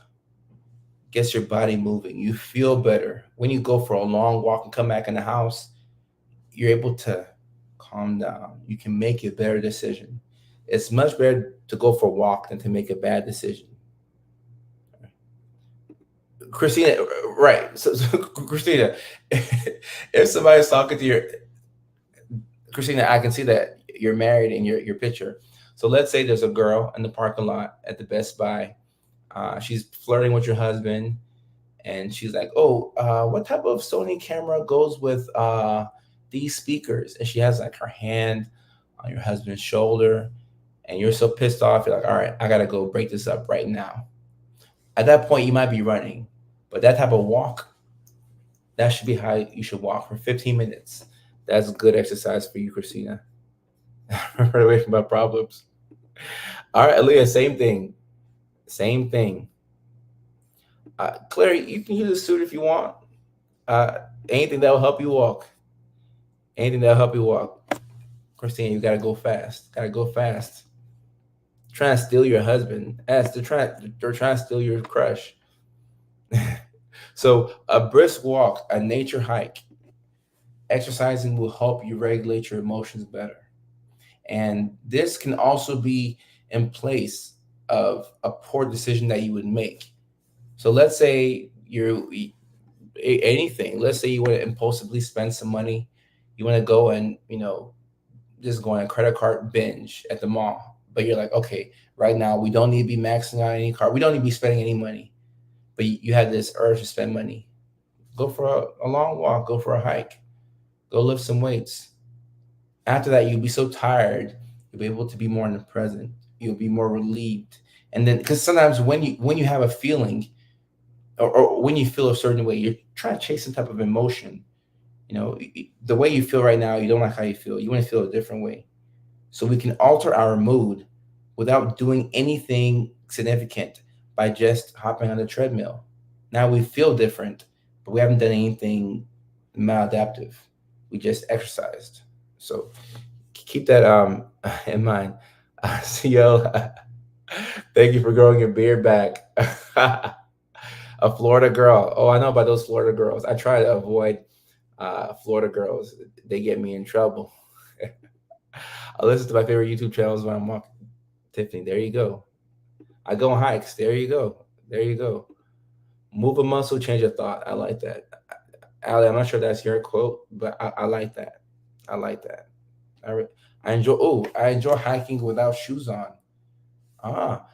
gets your body moving, you feel better. When you go for a long walk and come back in the house, you're able to calm down. You can make a better decision. It's much better to go for a walk than to make a bad decision. Christina, right. So Christina, if somebody's talking to you, Christina, I can see that you're married in your picture. So let's say there's a girl in the parking lot at the Best Buy. She's flirting with your husband, and she's like, "Oh, what type of Sony camera goes with these speakers?" And she has like her hand on your husband's shoulder, and you're so pissed off. You're like, "All right, I gotta go break this up right now." At that point, you might be running, but that type of walk, that should be how you should walk for 15 minutes. That's good exercise for you, Christina. Run away from my problems. All right, Aaliyah, same thing. Same thing. Claire, you can use a suit if you want. Uh, Anything that will help you walk. Anything that will help you walk. Christina, you gotta go fast. Gotta go fast. Trying to steal your husband. They're trying to steal your crush. So a brisk walk, a nature hike, exercising will help you regulate your emotions better. And this can also be in place of a poor decision that you would make. So let's say anything. Let's say you want to impulsively spend some money. You want to go and just go on a credit card binge at the mall. But you're like, okay, right now we don't need to be maxing out any card. We don't need to be spending any money. But you have this urge to spend money. Go for a long walk. Go for a hike. Go lift some weights. After that, you'll be so tired, you'll be able to be more in the present. You'll be more relieved. And then, because sometimes when you have a feeling, or when you feel a certain way, you're trying to chase some type of emotion. The way you feel right now, you don't like how you feel. You want to feel a different way. So we can alter our mood without doing anything significant by just hopping on the treadmill. Now we feel different, but we haven't done anything maladaptive. We just exercised. So keep that in mind. CL, thank you for growing your beard back. A Florida girl. Oh, I know about those Florida girls. I try to avoid Florida girls. They get me in trouble. I listen to my favorite YouTube channels when I'm walking. Tiffany, there you go. I go on hikes. There you go. There you go. Move a muscle, change a thought. I like that. Ali, I'm not sure that's your quote, but I like that. I like that. I enjoy. Oh, I enjoy hiking without shoes on. Ah,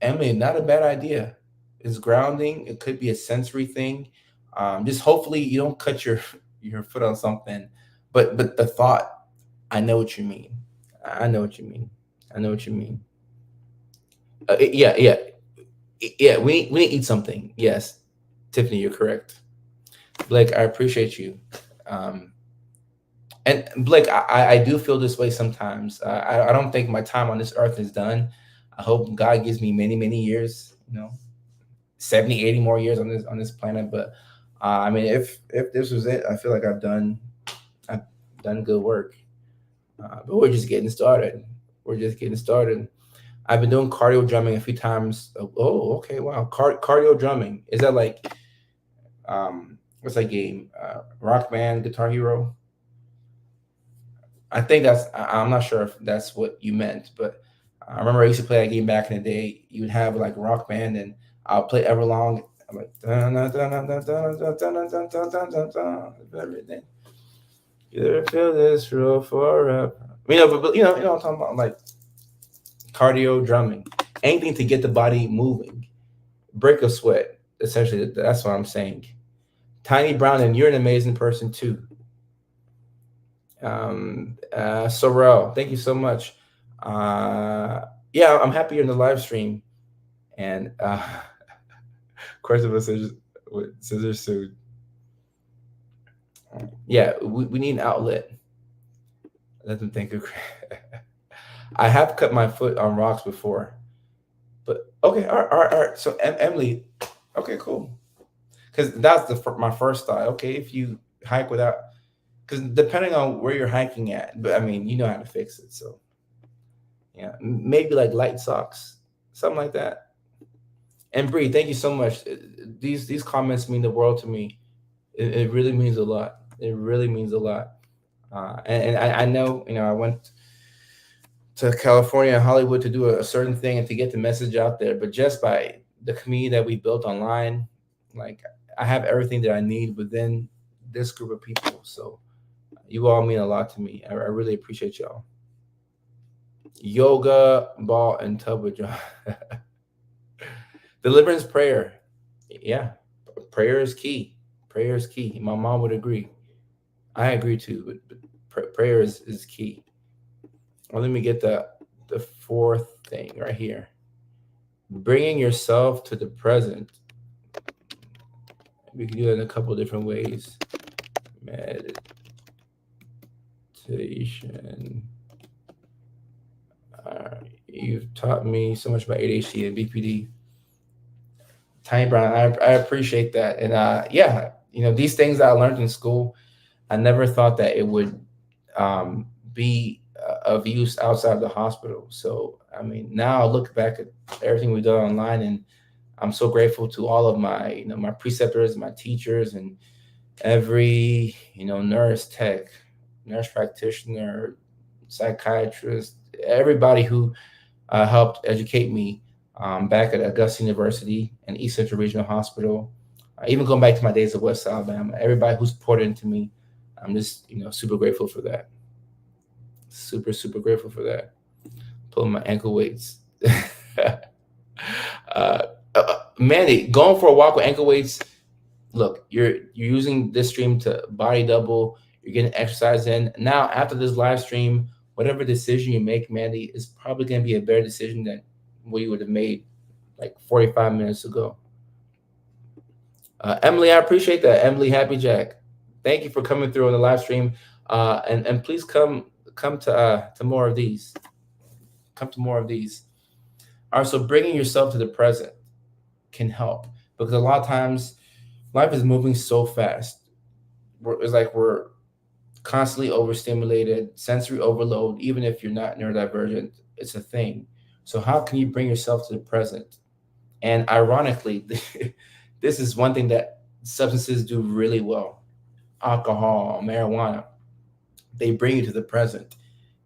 Emily, not a bad idea. It's grounding. It could be a sensory thing. Just hopefully you don't cut your foot on something. But the thought, I know what you mean. I know what you mean. I know what you mean. Yeah. We need to eat something. Yes, Tiffany, you're correct. Blake, I appreciate you. Um, and Blake, I do feel this way sometimes. I don't think my time on this earth is done. I hope God gives me many, many years. 70, 80 more years on this planet. But I mean, if this was it, I feel like I've done good work. But we're just getting started. We're just getting started. I've been doing cardio drumming a few times. Oh, okay, wow. Cardio drumming, is that like what's that game? Rock Band, Guitar Hero. I think I'm not sure if that's what you meant, but I remember I used to play that game back in the day. You would have like Rock Band, and I'll play Everlong. I'm like, dun, dun, dun, dun, dun, dun, dun, dun, dun, dun, dun, dun, dun, everything. You ever feel this real forever? But I'm talking about like cardio, drumming, anything to get the body moving, break a sweat. Essentially, that's what I'm saying. Tiny Brown, and you're an amazing person too. Sorrel, thank you so much. Uh, yeah, I'm happy you're in the live stream. And question with scissors suit. Yeah, we need an outlet. Let them think of. I have cut my foot on rocks before, but okay, all right. So Emily, okay, cool. Because that's my first thought. Okay, if you hike without, because depending on where you're hiking at, but I mean, you know how to fix it. So yeah, maybe like light socks, something like that. And Bree, thank you so much. These comments mean the world to me. It really means a lot. It really means a lot. And I know, I went to California and Hollywood to do a certain thing and to get the message out there. But just by the community that we built online, like I have everything that I need within this group of people. So you all mean a lot to me. I really appreciate y'all. Yoga, ball, and tub with John. Deliverance prayer. Yeah, prayer is key. Prayer is key. My mom would agree. I agree too, but prayer is key. Well, let me get the fourth thing right here. Bringing yourself to the present. We can do it in a couple different ways. Meditation. You've taught me so much about ADHD and BPD. Tiny Brown, I appreciate that. And yeah, these things I learned in school, I never thought that it would be of use outside of the hospital. So, I mean, now I look back at everything we've done online, and I'm so grateful to all of my, my preceptors, my teachers, and every, nurse tech, nurse practitioner, psychiatrist, everybody who helped educate me back at Augusta University and East Central Regional Hospital. Even going back to my days of West Alabama, everybody who's poured into me, I'm just super grateful for that. Super grateful for that. Pulling my ankle weights. Mandy, going for a walk with ankle weights. Look, you're using this stream to body double. You're getting exercise in. Now, after this live stream, whatever decision you make, Mandy, is probably going to be a better decision than what you would have made like 45 minutes ago. Emily, I appreciate that. Emily Happy Jack, thank you for coming through on the live stream. And please come to more of these. Come to more of these. All right, so bringing yourself to the present can help, because a lot of times life is moving so fast. It's like we're constantly overstimulated, sensory overload. Even if you're not neurodivergent, it's a thing. So how can you bring yourself to the present? And ironically, this is one thing that substances do really well. Alcohol, marijuana, they bring you to the present.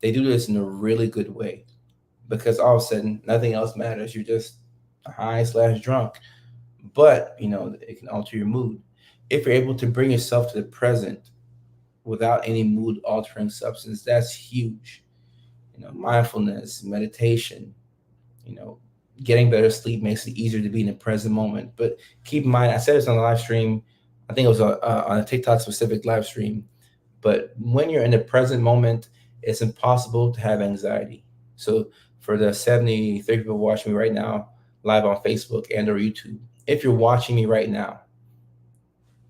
They do this in a really good way, because all of a sudden nothing else matters. You're just high/drunk. But it can alter your mood. If you're able to bring yourself to the present without any mood altering substance, that's huge. Mindfulness, meditation, getting better sleep makes it easier to be in the present moment. But keep in mind, I said this on the live stream. I think it was on a TikTok specific live stream. But when you're in the present moment, it's impossible to have anxiety. So for the 73 people watching me right now, live on Facebook and or YouTube, if you're watching me right now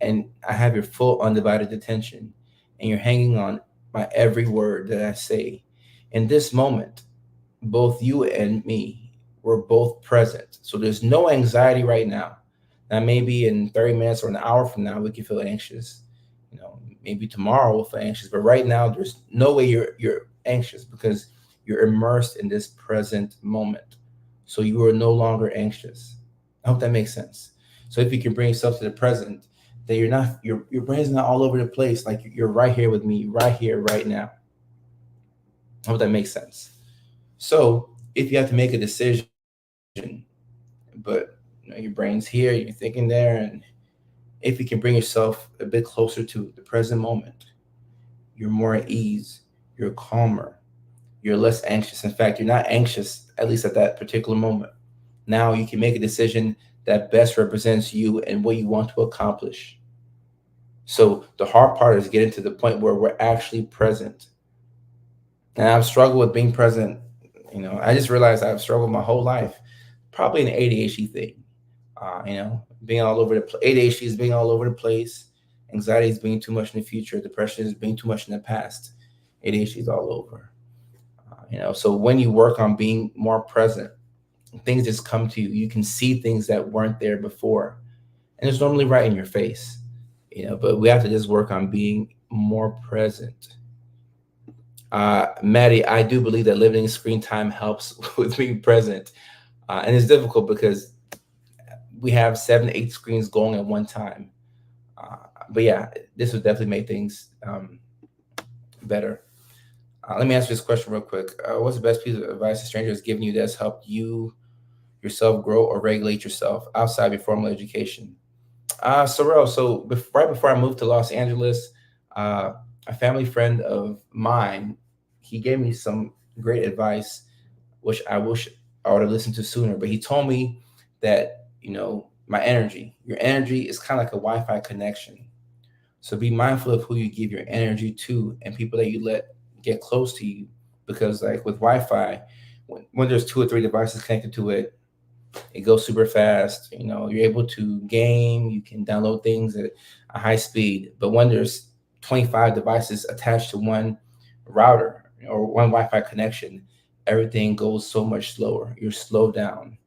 and I have your full undivided attention and you're hanging on my every word that I say, in this moment, both you and me, we're both present. So there's no anxiety right now. Now, maybe in 30 minutes or an hour from now, we can feel anxious. Maybe tomorrow we'll feel anxious, but right now there's no way you're anxious, because you're immersed in this present moment. So you are no longer anxious. I hope that makes sense. So if you can bring yourself to the present, then you're not your brain's not all over the place. Like you're right here with me, right here, right now. I hope that makes sense. So if you have to make a decision, but your brain's here, you're thinking there, and if you can bring yourself a bit closer to the present moment, you're more at ease, you're calmer, you're less anxious. In fact, you're not anxious, at least at that particular moment. Now you can make a decision that best represents you and what you want to accomplish. So the hard part is getting to the point where we're actually present. And I've struggled with being present. I just realized I've struggled my whole life, probably an ADHD thing. Being all over the ADHD is being all over the place. Anxiety is being too much in the future. Depression is being too much in the past. ADHD is all over. So when you work on being more present, things just come to you. You can see things that weren't there before, and it's normally right in your face. But we have to just work on being more present. Maddie, I do believe that limiting screen time helps with being present, and it's difficult because we have 7, 8 screens going at one time. But yeah, this would definitely make things better. Let me ask you this question real quick. What's the best piece of advice a stranger has given you that's helped you yourself grow or regulate yourself outside of your formal education? Sorrel, so right before I moved to Los Angeles, a family friend of mine, he gave me some great advice, which I wish I would have listened to sooner. But he told me that, your energy is kind of like a Wi-Fi connection. So be mindful of who you give your energy to and people that you let get close to you. Because like with Wi-Fi, when there's 2 or 3 devices connected to it, it goes super fast. You're able to game, you can download things at a high speed. But when there's 25 devices attached to one router or one Wi-Fi connection, everything goes so much slower. You're slowed down.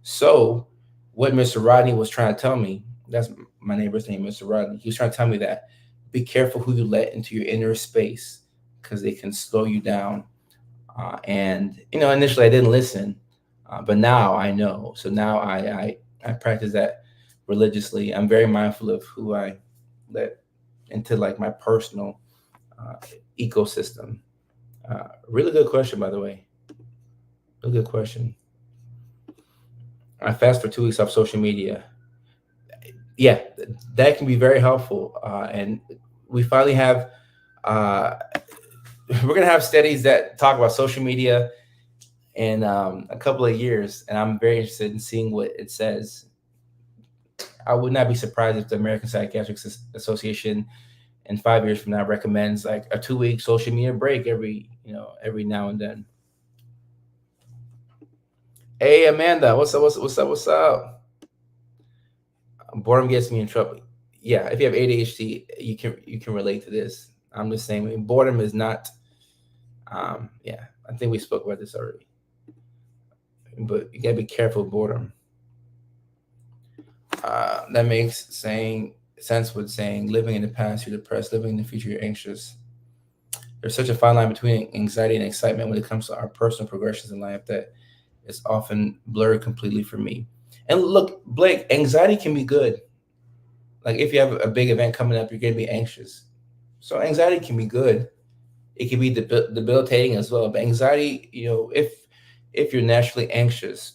So what Mr. Rodney was trying to tell me, that's my neighbor's name, Mr. Rodney. He was trying to tell me that be careful who you let into your inner space because they can slow you down. And initially I didn't listen, but now I know. So now I practice that religiously. I'm very mindful of who I let into like my personal uh, ecosystem. Really good question, by the way. Really good question. I fast for 2 weeks off social media. Yeah, that can be very helpful. And we finally have, uh, we're going to have studies that talk about social media in a couple of years. And I'm very interested in seeing what it says. I would not be surprised if the American Psychiatric Association in 5 years from now recommends like a 2 week social media break every now and then. Hey Amanda, what's up? What's up? What's up? Boredom gets me in trouble. Yeah, if you have ADHD, you can relate to this. I'm the same way. Boredom is not. Yeah, I think we spoke about this already. But you gotta be careful with boredom. That makes saying sense with saying living in the past you're depressed, living in the future you're anxious. There's such a fine line between anxiety and excitement when it comes to our personal progressions in life that is often blurred completely for me. And look, Blake, anxiety can be good. Like if you have a big event coming up, you're going to be anxious. So anxiety can be good. It can be debilitating as well. But anxiety, if you're naturally anxious,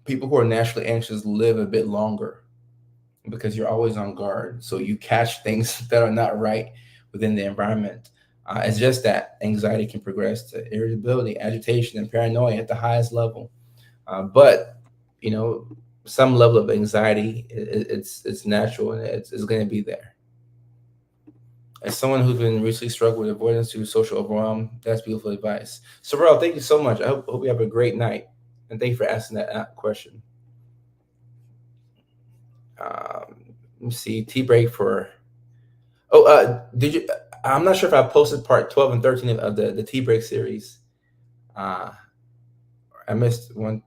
people who are naturally anxious live a bit longer because you're always on guard. So you catch things that are not right within the environment. It's just that anxiety can progress to irritability, agitation, and paranoia at the highest level. But you know, some level of anxiety, it's natural and it's going to be there. As someone who's been recently struggled with avoidance through social overwhelm, that's beautiful advice. Sorrel, thank you so much. I hope you have a great night, and thank you for asking that question. Let me see. Tea break for. Oh, did you? I'm not sure if I posted part 12 and 13 of the tea break series. Uh, I missed one.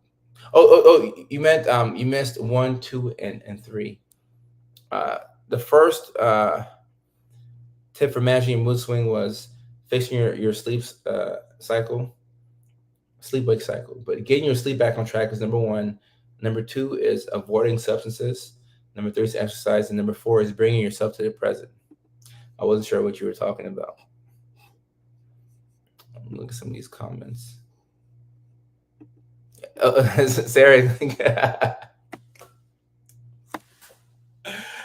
Oh, you missed 1, 2, and 3. Uh, the first tip for managing your mood swing was fixing your sleep cycle, sleep wake cycle. But getting your sleep back on track is number one. Number two is avoiding substances. Number three is exercise, and number four is bringing yourself to the present. I wasn't sure what you were talking about. Look at some of these comments. Sarah,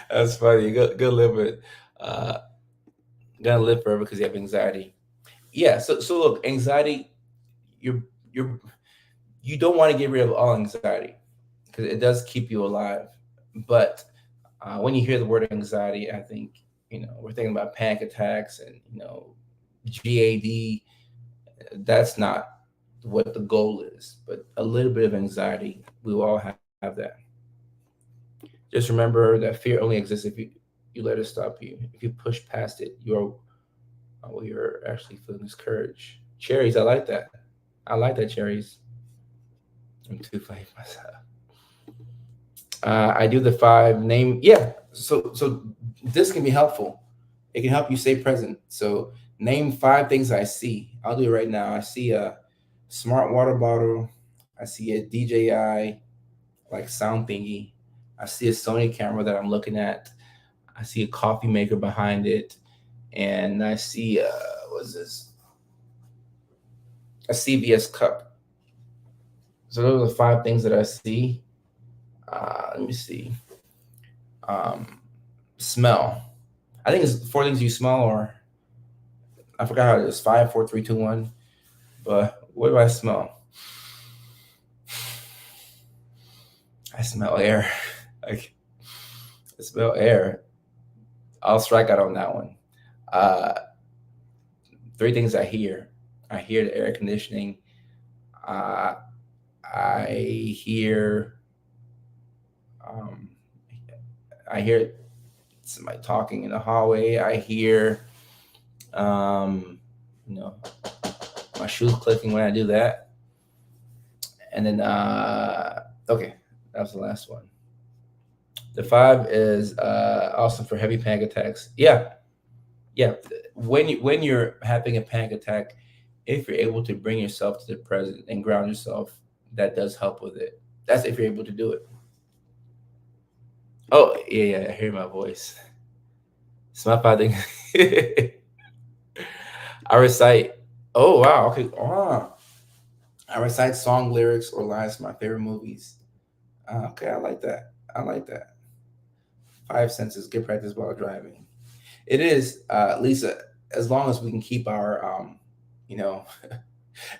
that's funny. Good limit. Uh, gonna live forever because you have anxiety. Yeah. So look, anxiety. You're you're you don't want to get rid of all anxiety because it does keep you alive. But when you hear the word anxiety, I think we're thinking about panic attacks and GAD. That's not what the goal is. But a little bit of anxiety, we will all have that. Just remember that fear only exists if you let it stop you. If you push past it, you're actually feeling this courage. Cherries, I like that. I like that, cherries. I'm too funny for myself. I do the five name. Yeah. So this can be helpful. It can help you stay present. So name five things I see. I'll do it right now. I see a smart water bottle. I see a DJI like sound thingy. I see a Sony camera that I'm looking at. I see a coffee maker behind it, and I see what's this? A CVS cup. So those are the five things that I see. Let me see. Um, Smell. I think it's four things you smell, or I forgot how it is. Five, four, three, two, one. But what do I smell? I smell air. Like I smell air. I'll strike out on that one. Uh, Three things I hear. I hear the air conditioning. Uh, I hear. Um, I hear somebody talking in the hallway. I hear, um, you know, my shoes clicking when I do that. And then, okay, that was the last one. The five is also for heavy panic attacks. Yeah, yeah. When you're having a panic attack, if you're able to bring yourself to the present and ground yourself, that does help with it. That's if you're able to do it. Oh yeah, yeah. I hear my voice. It's my five thing. I recite. Oh wow. Okay. Oh, I recite song lyrics or lines from my favorite movies. Okay, I like that. I like that. Five senses, good practice while driving. It is, Lisa. As long as we can keep our, you know,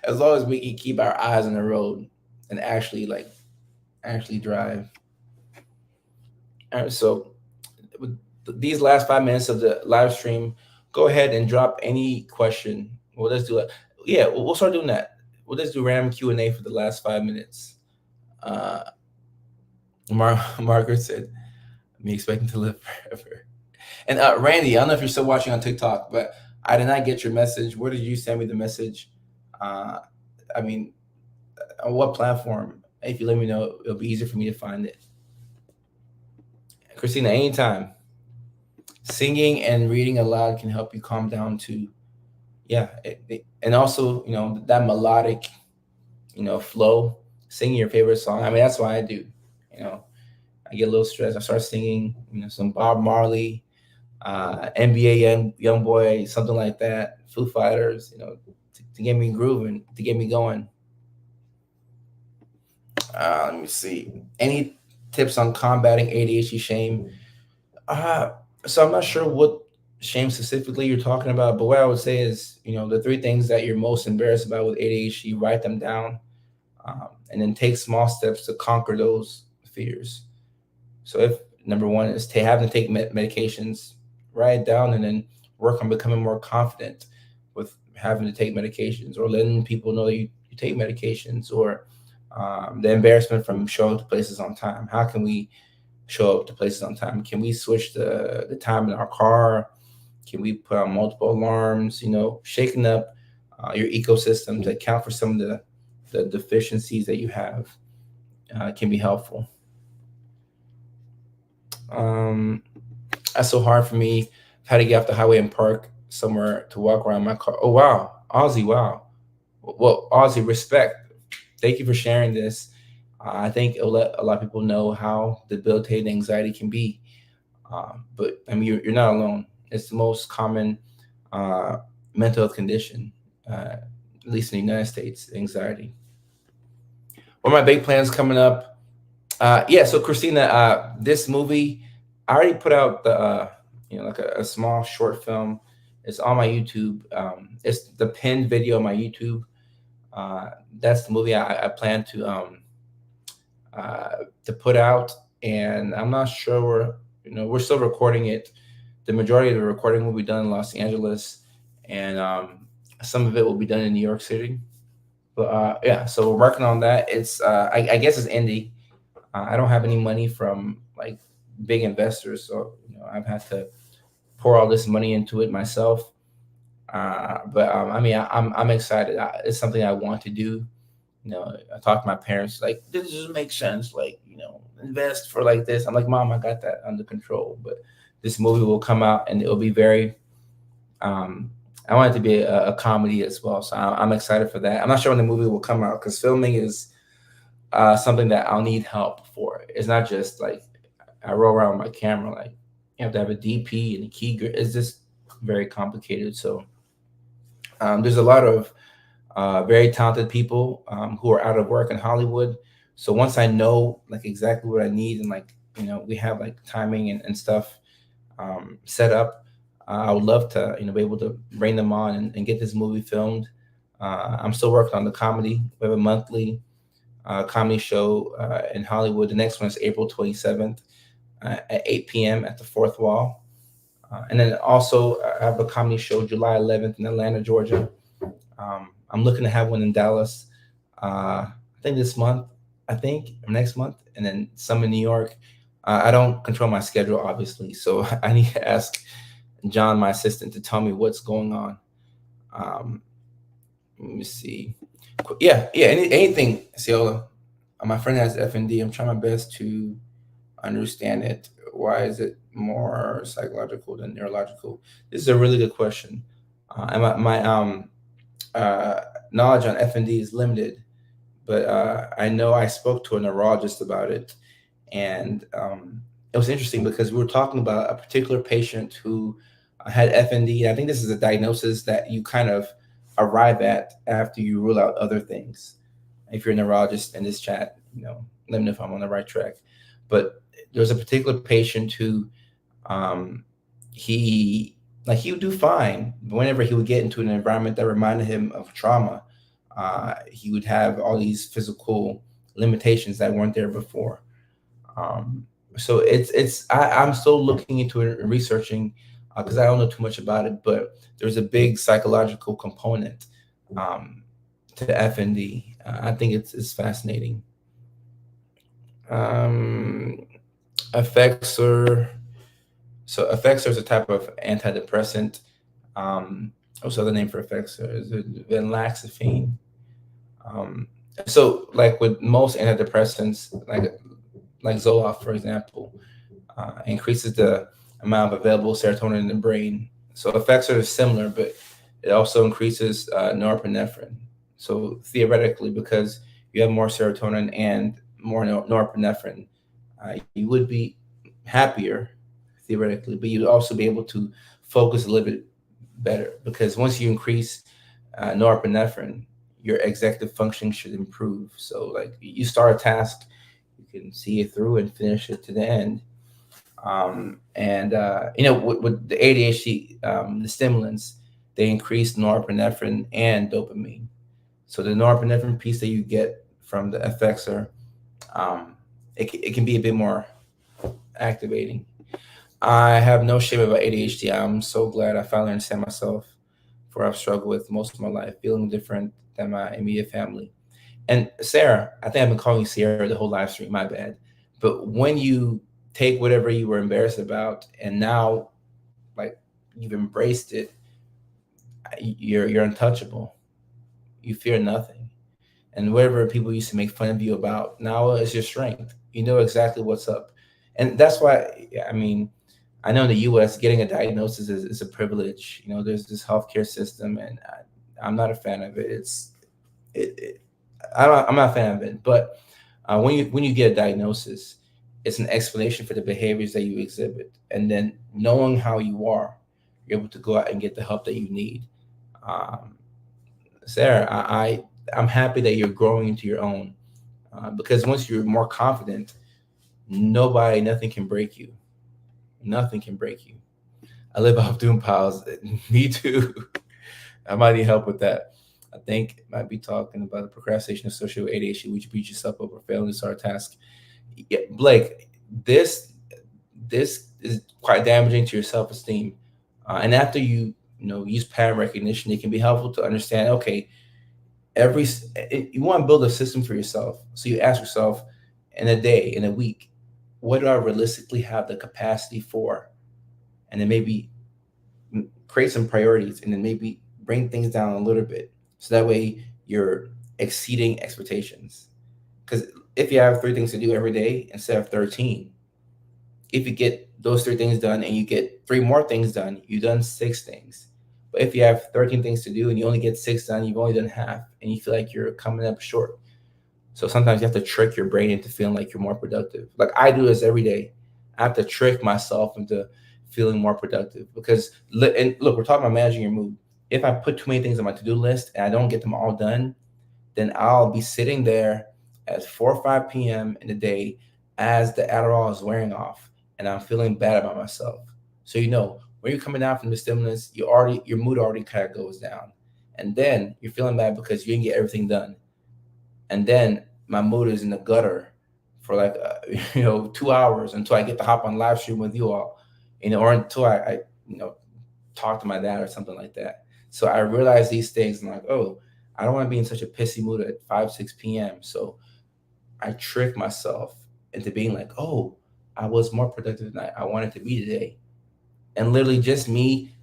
as long as we can keep our eyes on the road and actually drive. All right, so with these last 5 minutes of the live stream, go ahead and drop any question. Well, let's do it. Yeah, we'll start doing that. We'll just do random Q&A for the last 5 minutes. Uh, Margaret said, "Me expecting to live forever." And Randy, I don't know if you're still watching on TikTok, but I did not get your message. Where did you send me the message? Uh, I mean, on what platform? If you let me know, it'll be easier for me to find it. Christina, anytime. Singing and reading aloud can help you calm down too. Yeah, and also that melodic, flow. Singing your favorite song. I mean, that's why I do. You know, I get a little stressed. I start singing, some Bob Marley, NBA young boy, something like that. Foo Fighters, to get me grooving, to get me going. Let me see. Any tips on combating ADHD shame? Uh, so I'm not sure what shame specifically you're talking about, but what I would say is, the three things that you're most embarrassed about with ADHD, write them down, and then take small steps to conquer those fears. So if number one is having to take medications, write it down and then work on becoming more confident with having to take medications or letting people know that you take medications or the embarrassment from showing up to places on time. How can we show up to places on time? Can we switch the time in our car? Can we put on multiple alarms? Shaking up your ecosystem to account for some of the deficiencies that you have can be helpful. That's so hard for me. I've had to get off the highway and park somewhere to walk around my car. Oh wow, Ozzy, wow. Well, Ozzy, respect. Thank you for sharing this. I think it'll let a lot of people know how debilitating anxiety can be. But I mean, you're not alone. It's the most common uh, mental health condition, at least in the United States. Anxiety. What are my big plans coming up? Yeah, so Christina, this movie, I already put out the like a small short film. It's on my YouTube. It's the pinned video on my YouTube. Uh, that's the movie I plan to put out, and I'm not sure we're still recording it. The majority of the recording will be done in Los Angeles, and some of it will be done in New York City. But yeah, so we're working on that. It's I guess it's indie. I don't have any money from like big investors, so I've had to pour all this money into it myself. But I mean, I'm excited. It's something I want to do. I talked to my parents like this doesn't make sense. Like invest for like this. I'm like, Mom, I got that under control. But this movie will come out and it'll be very. Um, I want it to be a comedy as well, so I'm excited for that. I'm not sure when the movie will come out because filming is something that I'll need help for. It's not just like I roll around with my camera. Like you have to have a DP and a key. It's just very complicated. So there's a lot of very talented people who are out of work in Hollywood. So once I know like exactly what I need and like we have like timing and stuff set up, I would love to be able to bring them on and get this movie filmed. I'm still working on the comedy. We have a monthly comedy show in Hollywood. The next one is April 27th at 8 p.m. at the Fourth Wall. And then also I have a comedy show July 11th in Atlanta, Georgia. I'm looking to have one in Dallas. I think this month, I think or next month, and then some in New York. I don't control my schedule, obviously, so I need to ask John, my assistant, to tell me what's going on. Um, Let me see. Yeah, yeah. Anything, Ciola. My friend has FND. I'm trying my best to understand it. Why is it more psychological than neurological? This is a really good question. And my uh, knowledge on FND is limited, but I know I spoke to a neurologist about it, and it was interesting because we were talking about a particular patient who had FND. I think this is a diagnosis that you kind of arrive at after you rule out other things. If you're a neurologist in this chat, let me know if I'm on the right track. But there was a particular patient who um, he would do fine, but whenever he would get into an environment that reminded him of trauma, he would have all these physical limitations that weren't there before. Um, so I'm still looking into it and researching because I don't know too much about it, but there's a big psychological component um, to FND. I think it's fascinating. Um, Effexor. So Effexor is a type of antidepressant. What's the other name for Effexor? Is it venlafaxine? Um, so like with most antidepressants, like Zoloft, for example, increases the amount of available serotonin in the brain. So effects are similar, but it also increases norepinephrine. So theoretically, because you have more serotonin and more norepinephrine, you would be happier theoretically, but you'd also be able to focus a little bit better because once you increase norepinephrine, your executive function should improve. So like you start a task, you can see it through and finish it to the end. And with the ADHD, the stimulants, they increase norepinephrine and dopamine. So the norepinephrine piece that you get from the Effexor, it can be a bit more activating. I have no shame about ADHD. I'm so glad I finally understand myself, for I've struggled with most of my life, feeling different than my immediate family. And Sarah, I think I've been calling you Sierra the whole live stream. My bad. But when you take whatever you were embarrassed about, and now, like you've embraced it, you're untouchable. You fear nothing, and whatever people used to make fun of you about, now it's your strength. You know exactly what's up, and that's why. I mean, I know in the U.S. getting a diagnosis is a privilege. There's this healthcare system, and I'm not a fan of it. It I'm not a fan of it. But when you get a diagnosis, it's an explanation for the behaviors that you exhibit, and then knowing how you are, you're able to go out and get the help that you need. Um, Sarah, I'm happy that you're growing into your own because once you're more confident, nothing can break you. Nothing can break you. I live off doom piles. Me too. I might need help with that. I think I might be talking about the procrastination associated with ADHD, which beats yourself up or failing to start a task. Yeah, Blake, this this is quite damaging to your self esteem. And after you use pattern recognition, it can be helpful to understand. Okay, you want to build a system for yourself. So you ask yourself, in a day, in a week, what do I realistically have the capacity for? And then maybe create some priorities, and then maybe bring things down a little bit, so that way you're exceeding expectations. Because if you have three things to do every day instead of 13, if you get those three things done and you get three more things done, you've done six things. But if you have 13 things to do and you only get six done, you've only done half, and you feel like you're coming up short. So sometimes you have to trick your brain into feeling like you're more productive. Like I do this every day. I have to trick myself into feeling more productive, because and look, we're talking about managing your mood. If I put too many things on my to-do list and I don't get them all done, then I'll be sitting there at 4 or 5 p.m. in the day as the Adderall is wearing off, and I'm feeling bad about myself. So when you're coming down from the stimulus, your mood already kind of goes down, and then you're feeling bad because you didn't get everything done, and then my mood is in the gutter for like 2 hours until I get to hop on live stream with you all, or until I talk to my dad or something like that. So I realize these things. I'm like, oh, I don't want to be in such a pissy mood at 5 6 p.m. So I trick myself into being like, oh, I was more productive than I wanted to be today. And literally just me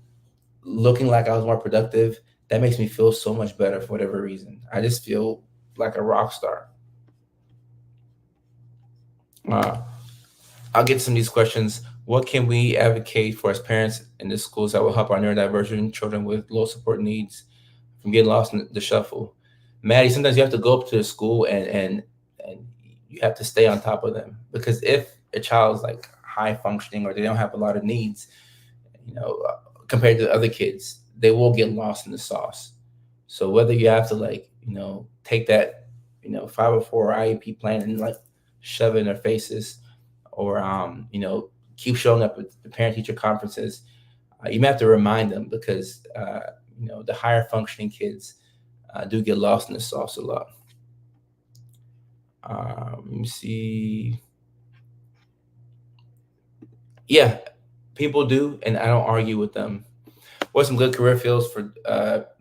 looking like I was more productive, that makes me feel so much better for whatever reason. I just feel like a rock star. Uh, I'll get some of these questions. What can we advocate for as parents in the schools that will help our neurodivergent children with low support needs from getting lost in the shuffle? Maddie, sometimes you have to go up to the school and you have to stay on top of them, because if a child is like high functioning or they don't have a lot of needs, you know, compared to other kids, they will get lost in the sauce. So whether you have to take that 504 IEP plan and like shove it in their faces, or keep showing up at the parent teacher conferences, you may have to remind them, because the higher functioning kids do get lost in the sauce a lot. Let me see. Yeah, people do, and I don't argue with them. What are some good career fields for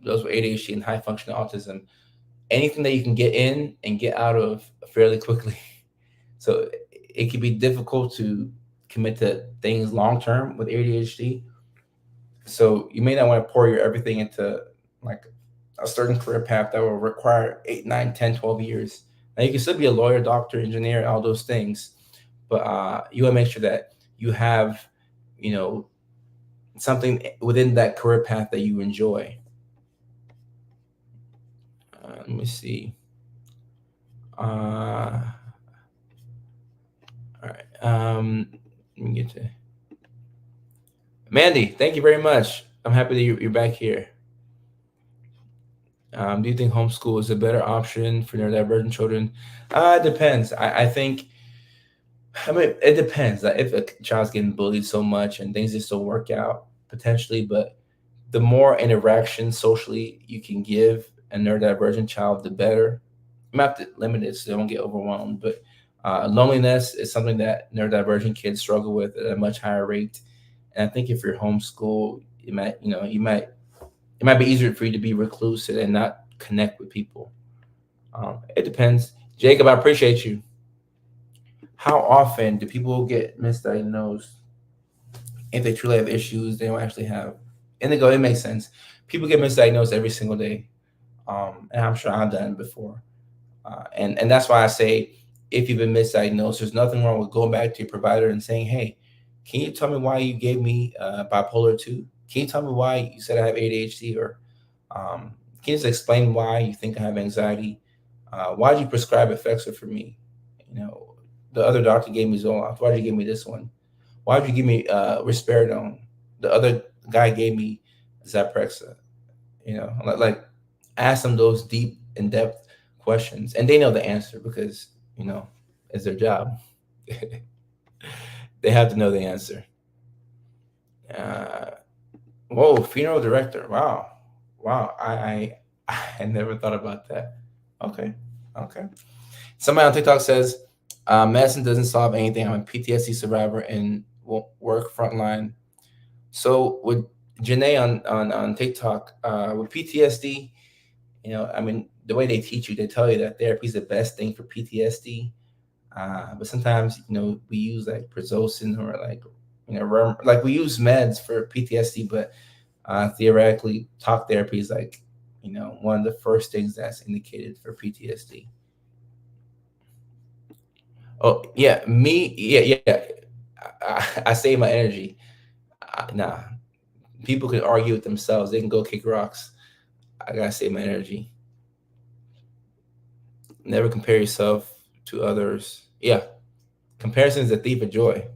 those with ADHD and high functioning autism? Anything that you can get in and get out of fairly quickly. So it can be difficult to commit to things long term with ADHD. So you may not want to pour your everything into like a certain career path that will require 8 9 10 12 years. Now you can still be a lawyer, doctor, engineer, all those things, but you want to make sure that you have you know something within that career path that you enjoy. Let me see. All right. Let me get to Mandy. Thank you very much. I'm happy that you're back here. Do you think homeschool is a better option for neurodivergent children? It depends. I think. I mean, it depends. Like if a child's getting bullied so much and things just don't work out, potentially, but the more interaction socially you can give a neurodivergent child, the better. You might have to limit it so they don't get overwhelmed. But loneliness is something that neurodivergent kids struggle with at a much higher rate. And I think if you're homeschooled, it might be easier for you to be reclusive and not connect with people. It depends. Jacob, I appreciate you. How often do people get misdiagnosed if they truly have issues they don't actually have? Indigo, it makes sense. People get misdiagnosed every single day, and I'm sure I've done it before. And that's why I say, if you've been misdiagnosed, there's nothing wrong with going back to your provider and saying, "Hey, can you tell me why you gave me bipolar 2? Can you tell me why you said I have ADHD? Or can you just explain why you think I have anxiety? Why did you prescribe Effexor for me? The other doctor gave me Zoloft. Why did you give me this one? Why did you give me risperidone? The other guy gave me Zyprexa." Like ask them those deep, in-depth questions, and they know the answer, because it's their job. They have to know the answer. Whoa, funeral director. Wow. Wow. I never thought about that. Okay. Okay. Somebody on TikTok says, medicine doesn't solve anything. I'm a PTSD survivor and won't work frontline. So with Janae on TikTok, with PTSD, I mean, the way they teach you, they tell you that therapy is the best thing for PTSD. But sometimes, we use like Prazosin or like, like we use meds for PTSD, but theoretically, talk therapy is like, one of the first things that's indicated for PTSD. Oh yeah, me, yeah, yeah. I save my energy. Nah, people can argue with themselves. They can go kick rocks. I gotta save my energy. Never compare yourself to others. Yeah, comparison is a thief of joy.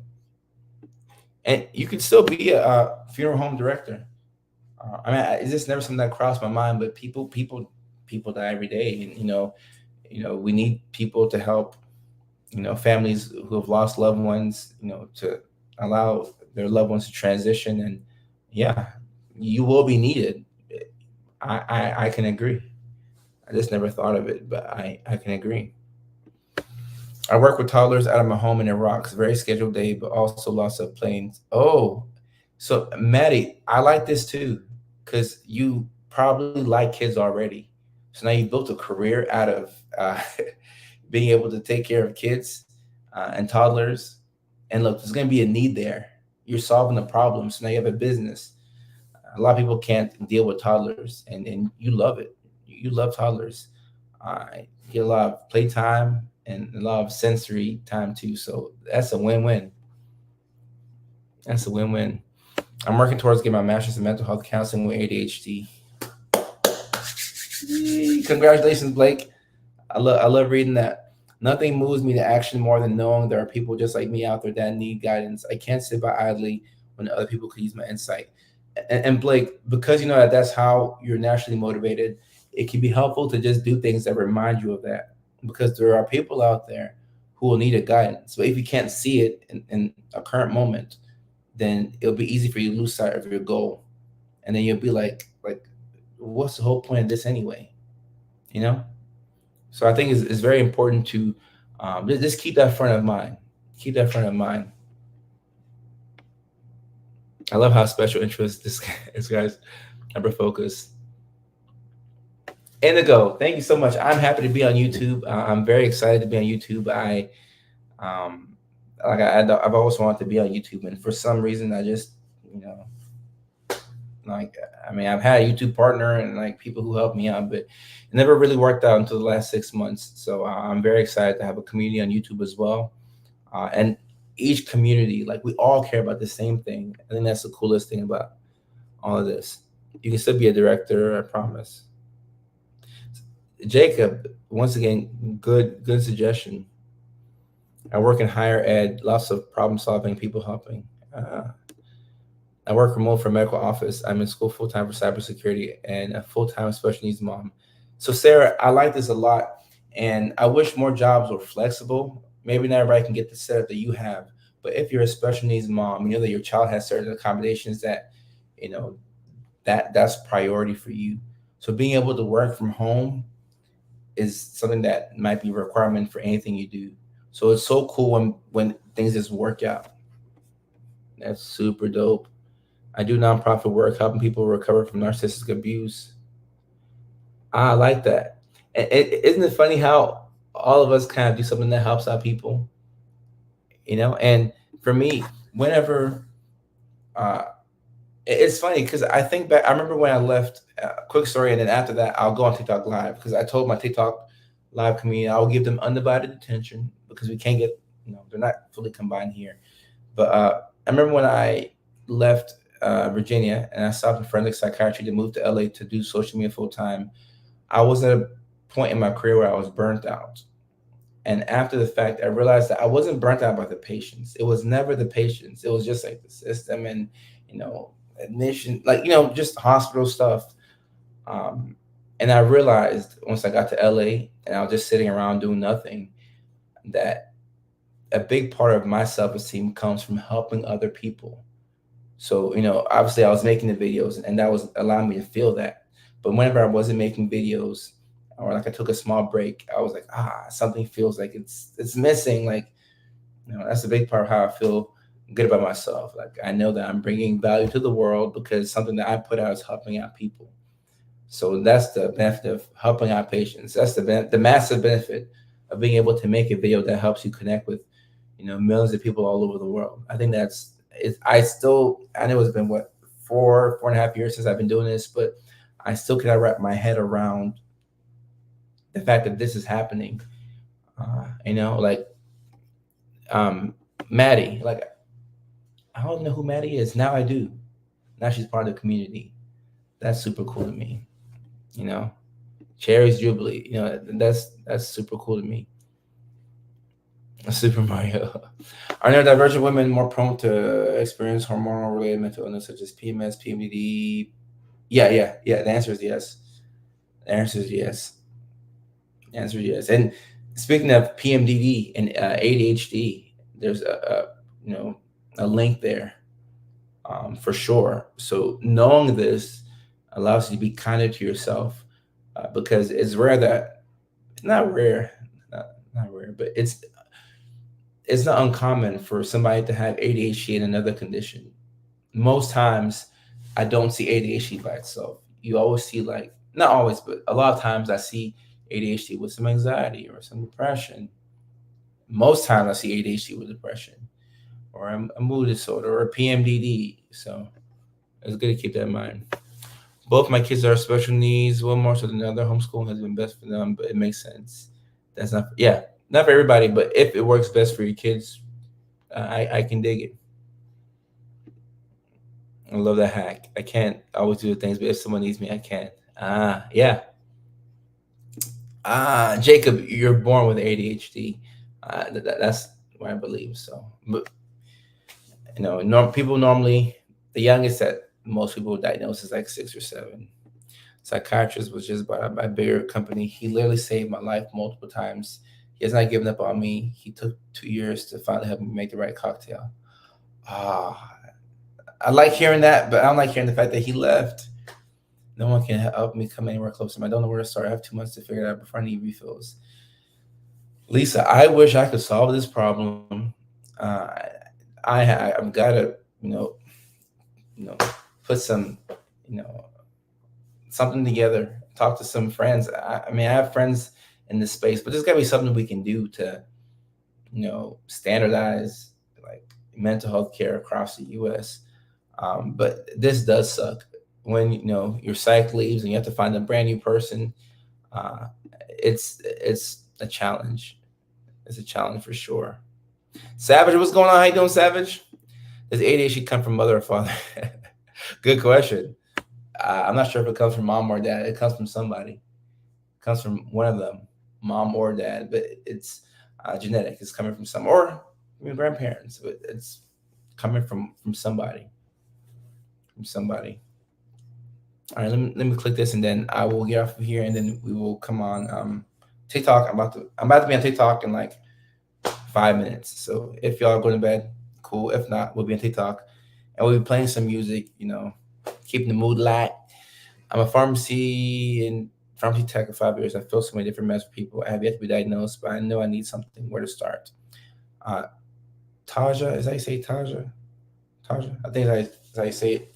And you can still be a funeral home director. I mean, it's just never something that crossed my mind. But people die every day, and we need people to help. Families who have lost loved ones. To allow their loved ones to transition, and yeah, you will be needed. I can agree. I just never thought of it, but I can agree. I work with toddlers out of my home in Iraq. It's a very scheduled day, but also lots of planes. Oh, so Maddie, I like this too, because you probably like kids already. So now you built a career out of being able to take care of kids and toddlers. And look, there's going to be a need there. You're solving the problem. So now you have a business. A lot of people can't deal with toddlers, and you love it. You love toddlers. You get a lot of playtime and a lot of sensory time too. So that's a win-win. That's a win-win. I'm working towards getting my master's in mental health counseling with ADHD. Yay. Congratulations, Blake. I love reading that. Nothing moves me to action more than knowing there are people just like me out there that need guidance. I can't sit by idly when other people could use my insight. And Blake, because you know that that's how you're naturally motivated, it can be helpful to just do things that remind you of that. Because there are people out there who will need a guidance. But if you can't see it in a current moment, then it'll be easy for you to lose sight of your goal. And then you'll be like, what's the whole point of this anyway? You know? So I think it's very important to just keep that front of mind. Keep that front of mind. I love how special interest this guy's hyper focus. Indigo, thank you so much. I'm happy to be on YouTube. I'm very excited to be on YouTube. Um, I've always wanted to be on YouTube, and for some reason, I just, you know, like, I mean, I've had a YouTube partner and like people who helped me out, but it never really worked out until the last 6 months. So I'm very excited to have a community on YouTube as well. And each community, like we all care about the same thing. I think that's the coolest thing about all of this. You can still be a director, I promise. Jacob, once again, good suggestion. I work in higher ed, lots of problem solving, people helping. I work remote for a medical office. I'm in school full time for cybersecurity and a full time special needs mom. So Sarah, I like this a lot, and I wish more jobs were flexible. Maybe not everybody can get the setup that you have, but if you're a special needs mom, you know that your child has certain accommodations that, you know, that's priority for you. So being able to work from home is something that might be a requirement for anything you do. So it's so cool when things just work out. That's super dope. I do nonprofit work helping people recover from narcissistic abuse. I like that. And isn't it funny how all of us kind of do something that helps out people, you know? And for me, whenever uh, it's funny because I think back. I remember when I left. Quick story, and then after that, I'll go on TikTok Live because I told my TikTok Live community I will give them undivided attention because we can't get, they're not fully combined here. But I remember when I left Virginia and I stopped in forensic psychiatry to move to LA to do social media full time. I was at a point in my career where I was burnt out. And after the fact, I realized that I wasn't burnt out by the patients. It was never the patients. It was just like the system and, admission, like, just hospital stuff. And I realized once I got to LA and I was just sitting around doing nothing, that a big part of my self-esteem comes from helping other people. So, obviously I was making the videos and that was allowing me to feel that. But whenever I wasn't making videos or like I took a small break, I was like, something feels like it's missing. Like, that's a big part of how I feel good about myself. Like I know that I'm bringing value to the world because something that I put out is helping out people. So that's the benefit of helping out patients. That's the massive benefit of being able to make a video that helps you connect with, millions of people all over the world. I think that's it. I know it's been what 4.5 years since I've been doing this, but I still cannot wrap my head around the fact that this is happening. Like um, Maddie, like I don't know who Maddie is. Now I do. Now she's part of the community. That's super cool to me. You know, Cherry's Jubilee. That's super cool to me. Super Mario. Are neurodivergent women more prone to experience hormonal related mental illness such as PMS, PMDD? Yeah, yeah, yeah. The answer is yes. The answer is yes. The answer is yes. And speaking of PMDD and ADHD, there's a link there for sure. So knowing this allows you to be kinder to yourself because it's rare that not rare, not rare, but it's not uncommon for somebody to have ADHD and another condition. Most times, I don't see ADHD by itself. You always see like not always, but a lot of times I see ADHD with some anxiety or some depression. Most times I see ADHD with depression or a mood disorder or a PMDD. So it's good to keep that in mind. Both my kids are special needs. One more so than the other. Homeschooling has been best for them, but it makes sense. That's not yeah, not for everybody, but if it works best for your kids, I can dig it. I love that hack. I can't always do the things, but if someone needs me, I can. Yeah. Jacob, you're born with ADHD. That's what I believe. So, but people normally the youngest that most people diagnose is like 6 or 7. Psychiatrist was just bought out by a bigger company. He literally saved my life multiple times. He has not given up on me. He took 2 years to finally help me make the right cocktail. Ah, I like hearing that, but I don't like hearing the fact that he left. No one can help me come anywhere close to him. I don't know where to start. I have too much to figure out before I need refills. Lisa, I wish I could solve this problem. Uh, I've got to, you know, put some, you know, something together. Talk to some friends. I mean, I have friends in this space, but there's got to be something we can do to, standardize like mental health care across the U.S. But this does suck when your psych leaves and you have to find a brand new person. Uh, it's a challenge. It's a challenge for sure. Savage, what's going on? How you doing, Savage? Does ADHD come from mother or father? Good question. I'm not sure if it comes from mom or dad. It comes from somebody. It comes from one of them, mom or dad. But it's genetic. It's coming from some or grandparents. But it's coming from somebody. From somebody. All right, let me click this and then I will get off of here and then we will come on TikTok. I'm about to be on TikTok in like 5 minutes. So if y'all are going to bed, cool. If not, we'll be on TikTok and we'll be playing some music, keeping the mood light. I'm a pharmacy tech for 5 years. I feel so many different meds for people. I have yet to be diagnosed, but I know I need something. Where to start? Uh, Taja, is that how you say Taja? Taja, I think that's how you say it.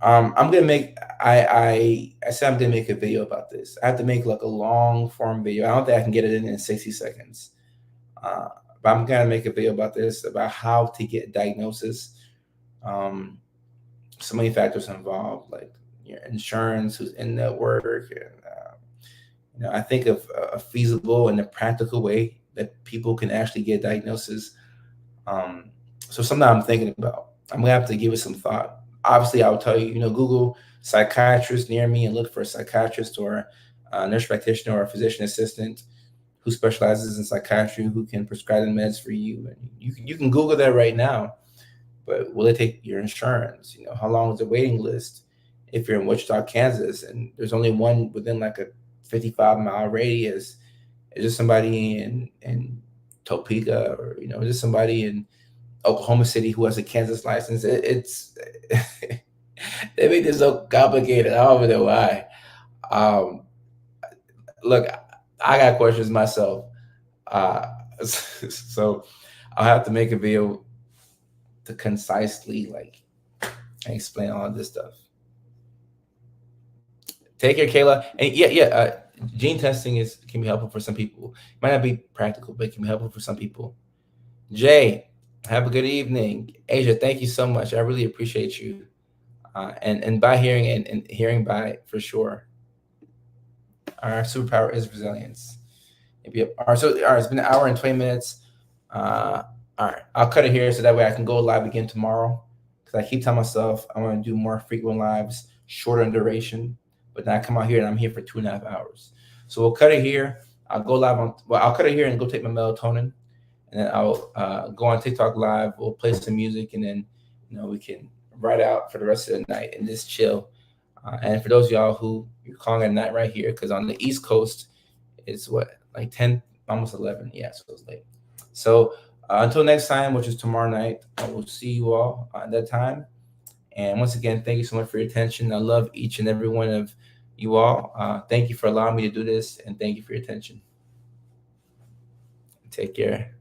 I'm gonna make. I said I'm gonna make a video about this. I have to make like a long form video. I don't think I can get it in 60 seconds. Uh, but I'm gonna make a video about this about how to get diagnosis. Um, so many factors involved, like your insurance, who's in network, and I think of a feasible and a practical way that people can actually get diagnosis. Um, so something I'm thinking about. I'm gonna have to give it some thought. Obviously, I will tell you, Google psychiatrist near me and look for a psychiatrist or a nurse practitioner or a physician assistant who specializes in psychiatry who can prescribe the meds for you. And you can Google that right now. But will it take your insurance? How long is the waiting list? If you're in Wichita, Kansas, and there's only one within like a 55-mile radius, is there somebody in Topeka or is there somebody in Oklahoma City who has a Kansas license. It's they make this so complicated. I don't even know why. Um, Look, I got questions myself. Uh, so I'll have to make a video to concisely like explain all this stuff. Take care, Kayla. And yeah. Gene testing can be helpful for some people. It might not be practical, but it can be helpful for some people. Jay, have a good evening. Asia, thank you so much. I really appreciate you. And by hearing and hearing by for sure. Our superpower is resilience. Maybe all right. So all right, it's been an hour and 20 minutes. All right, I'll cut it here so that way I can go live again tomorrow. Because I keep telling myself I want to do more frequent lives, shorter in duration. But then I come out here and I'm here for 2.5 hours. So we'll cut it here. I'll go live on. Well, I'll cut it here and go take my melatonin, and then I'll go on TikTok live. We'll play some music, and then we can ride out for the rest of the night and just chill. And for those of y'all who you're calling at night right here, because on the East Coast it's what, like 10, almost 11. Yeah, so it's late. So until next time, which is tomorrow night, I will see you all at that time. And once again, thank you so much for your attention. I love each and every one of you all. Thank you for allowing me to do this, and thank you for your attention. Take care.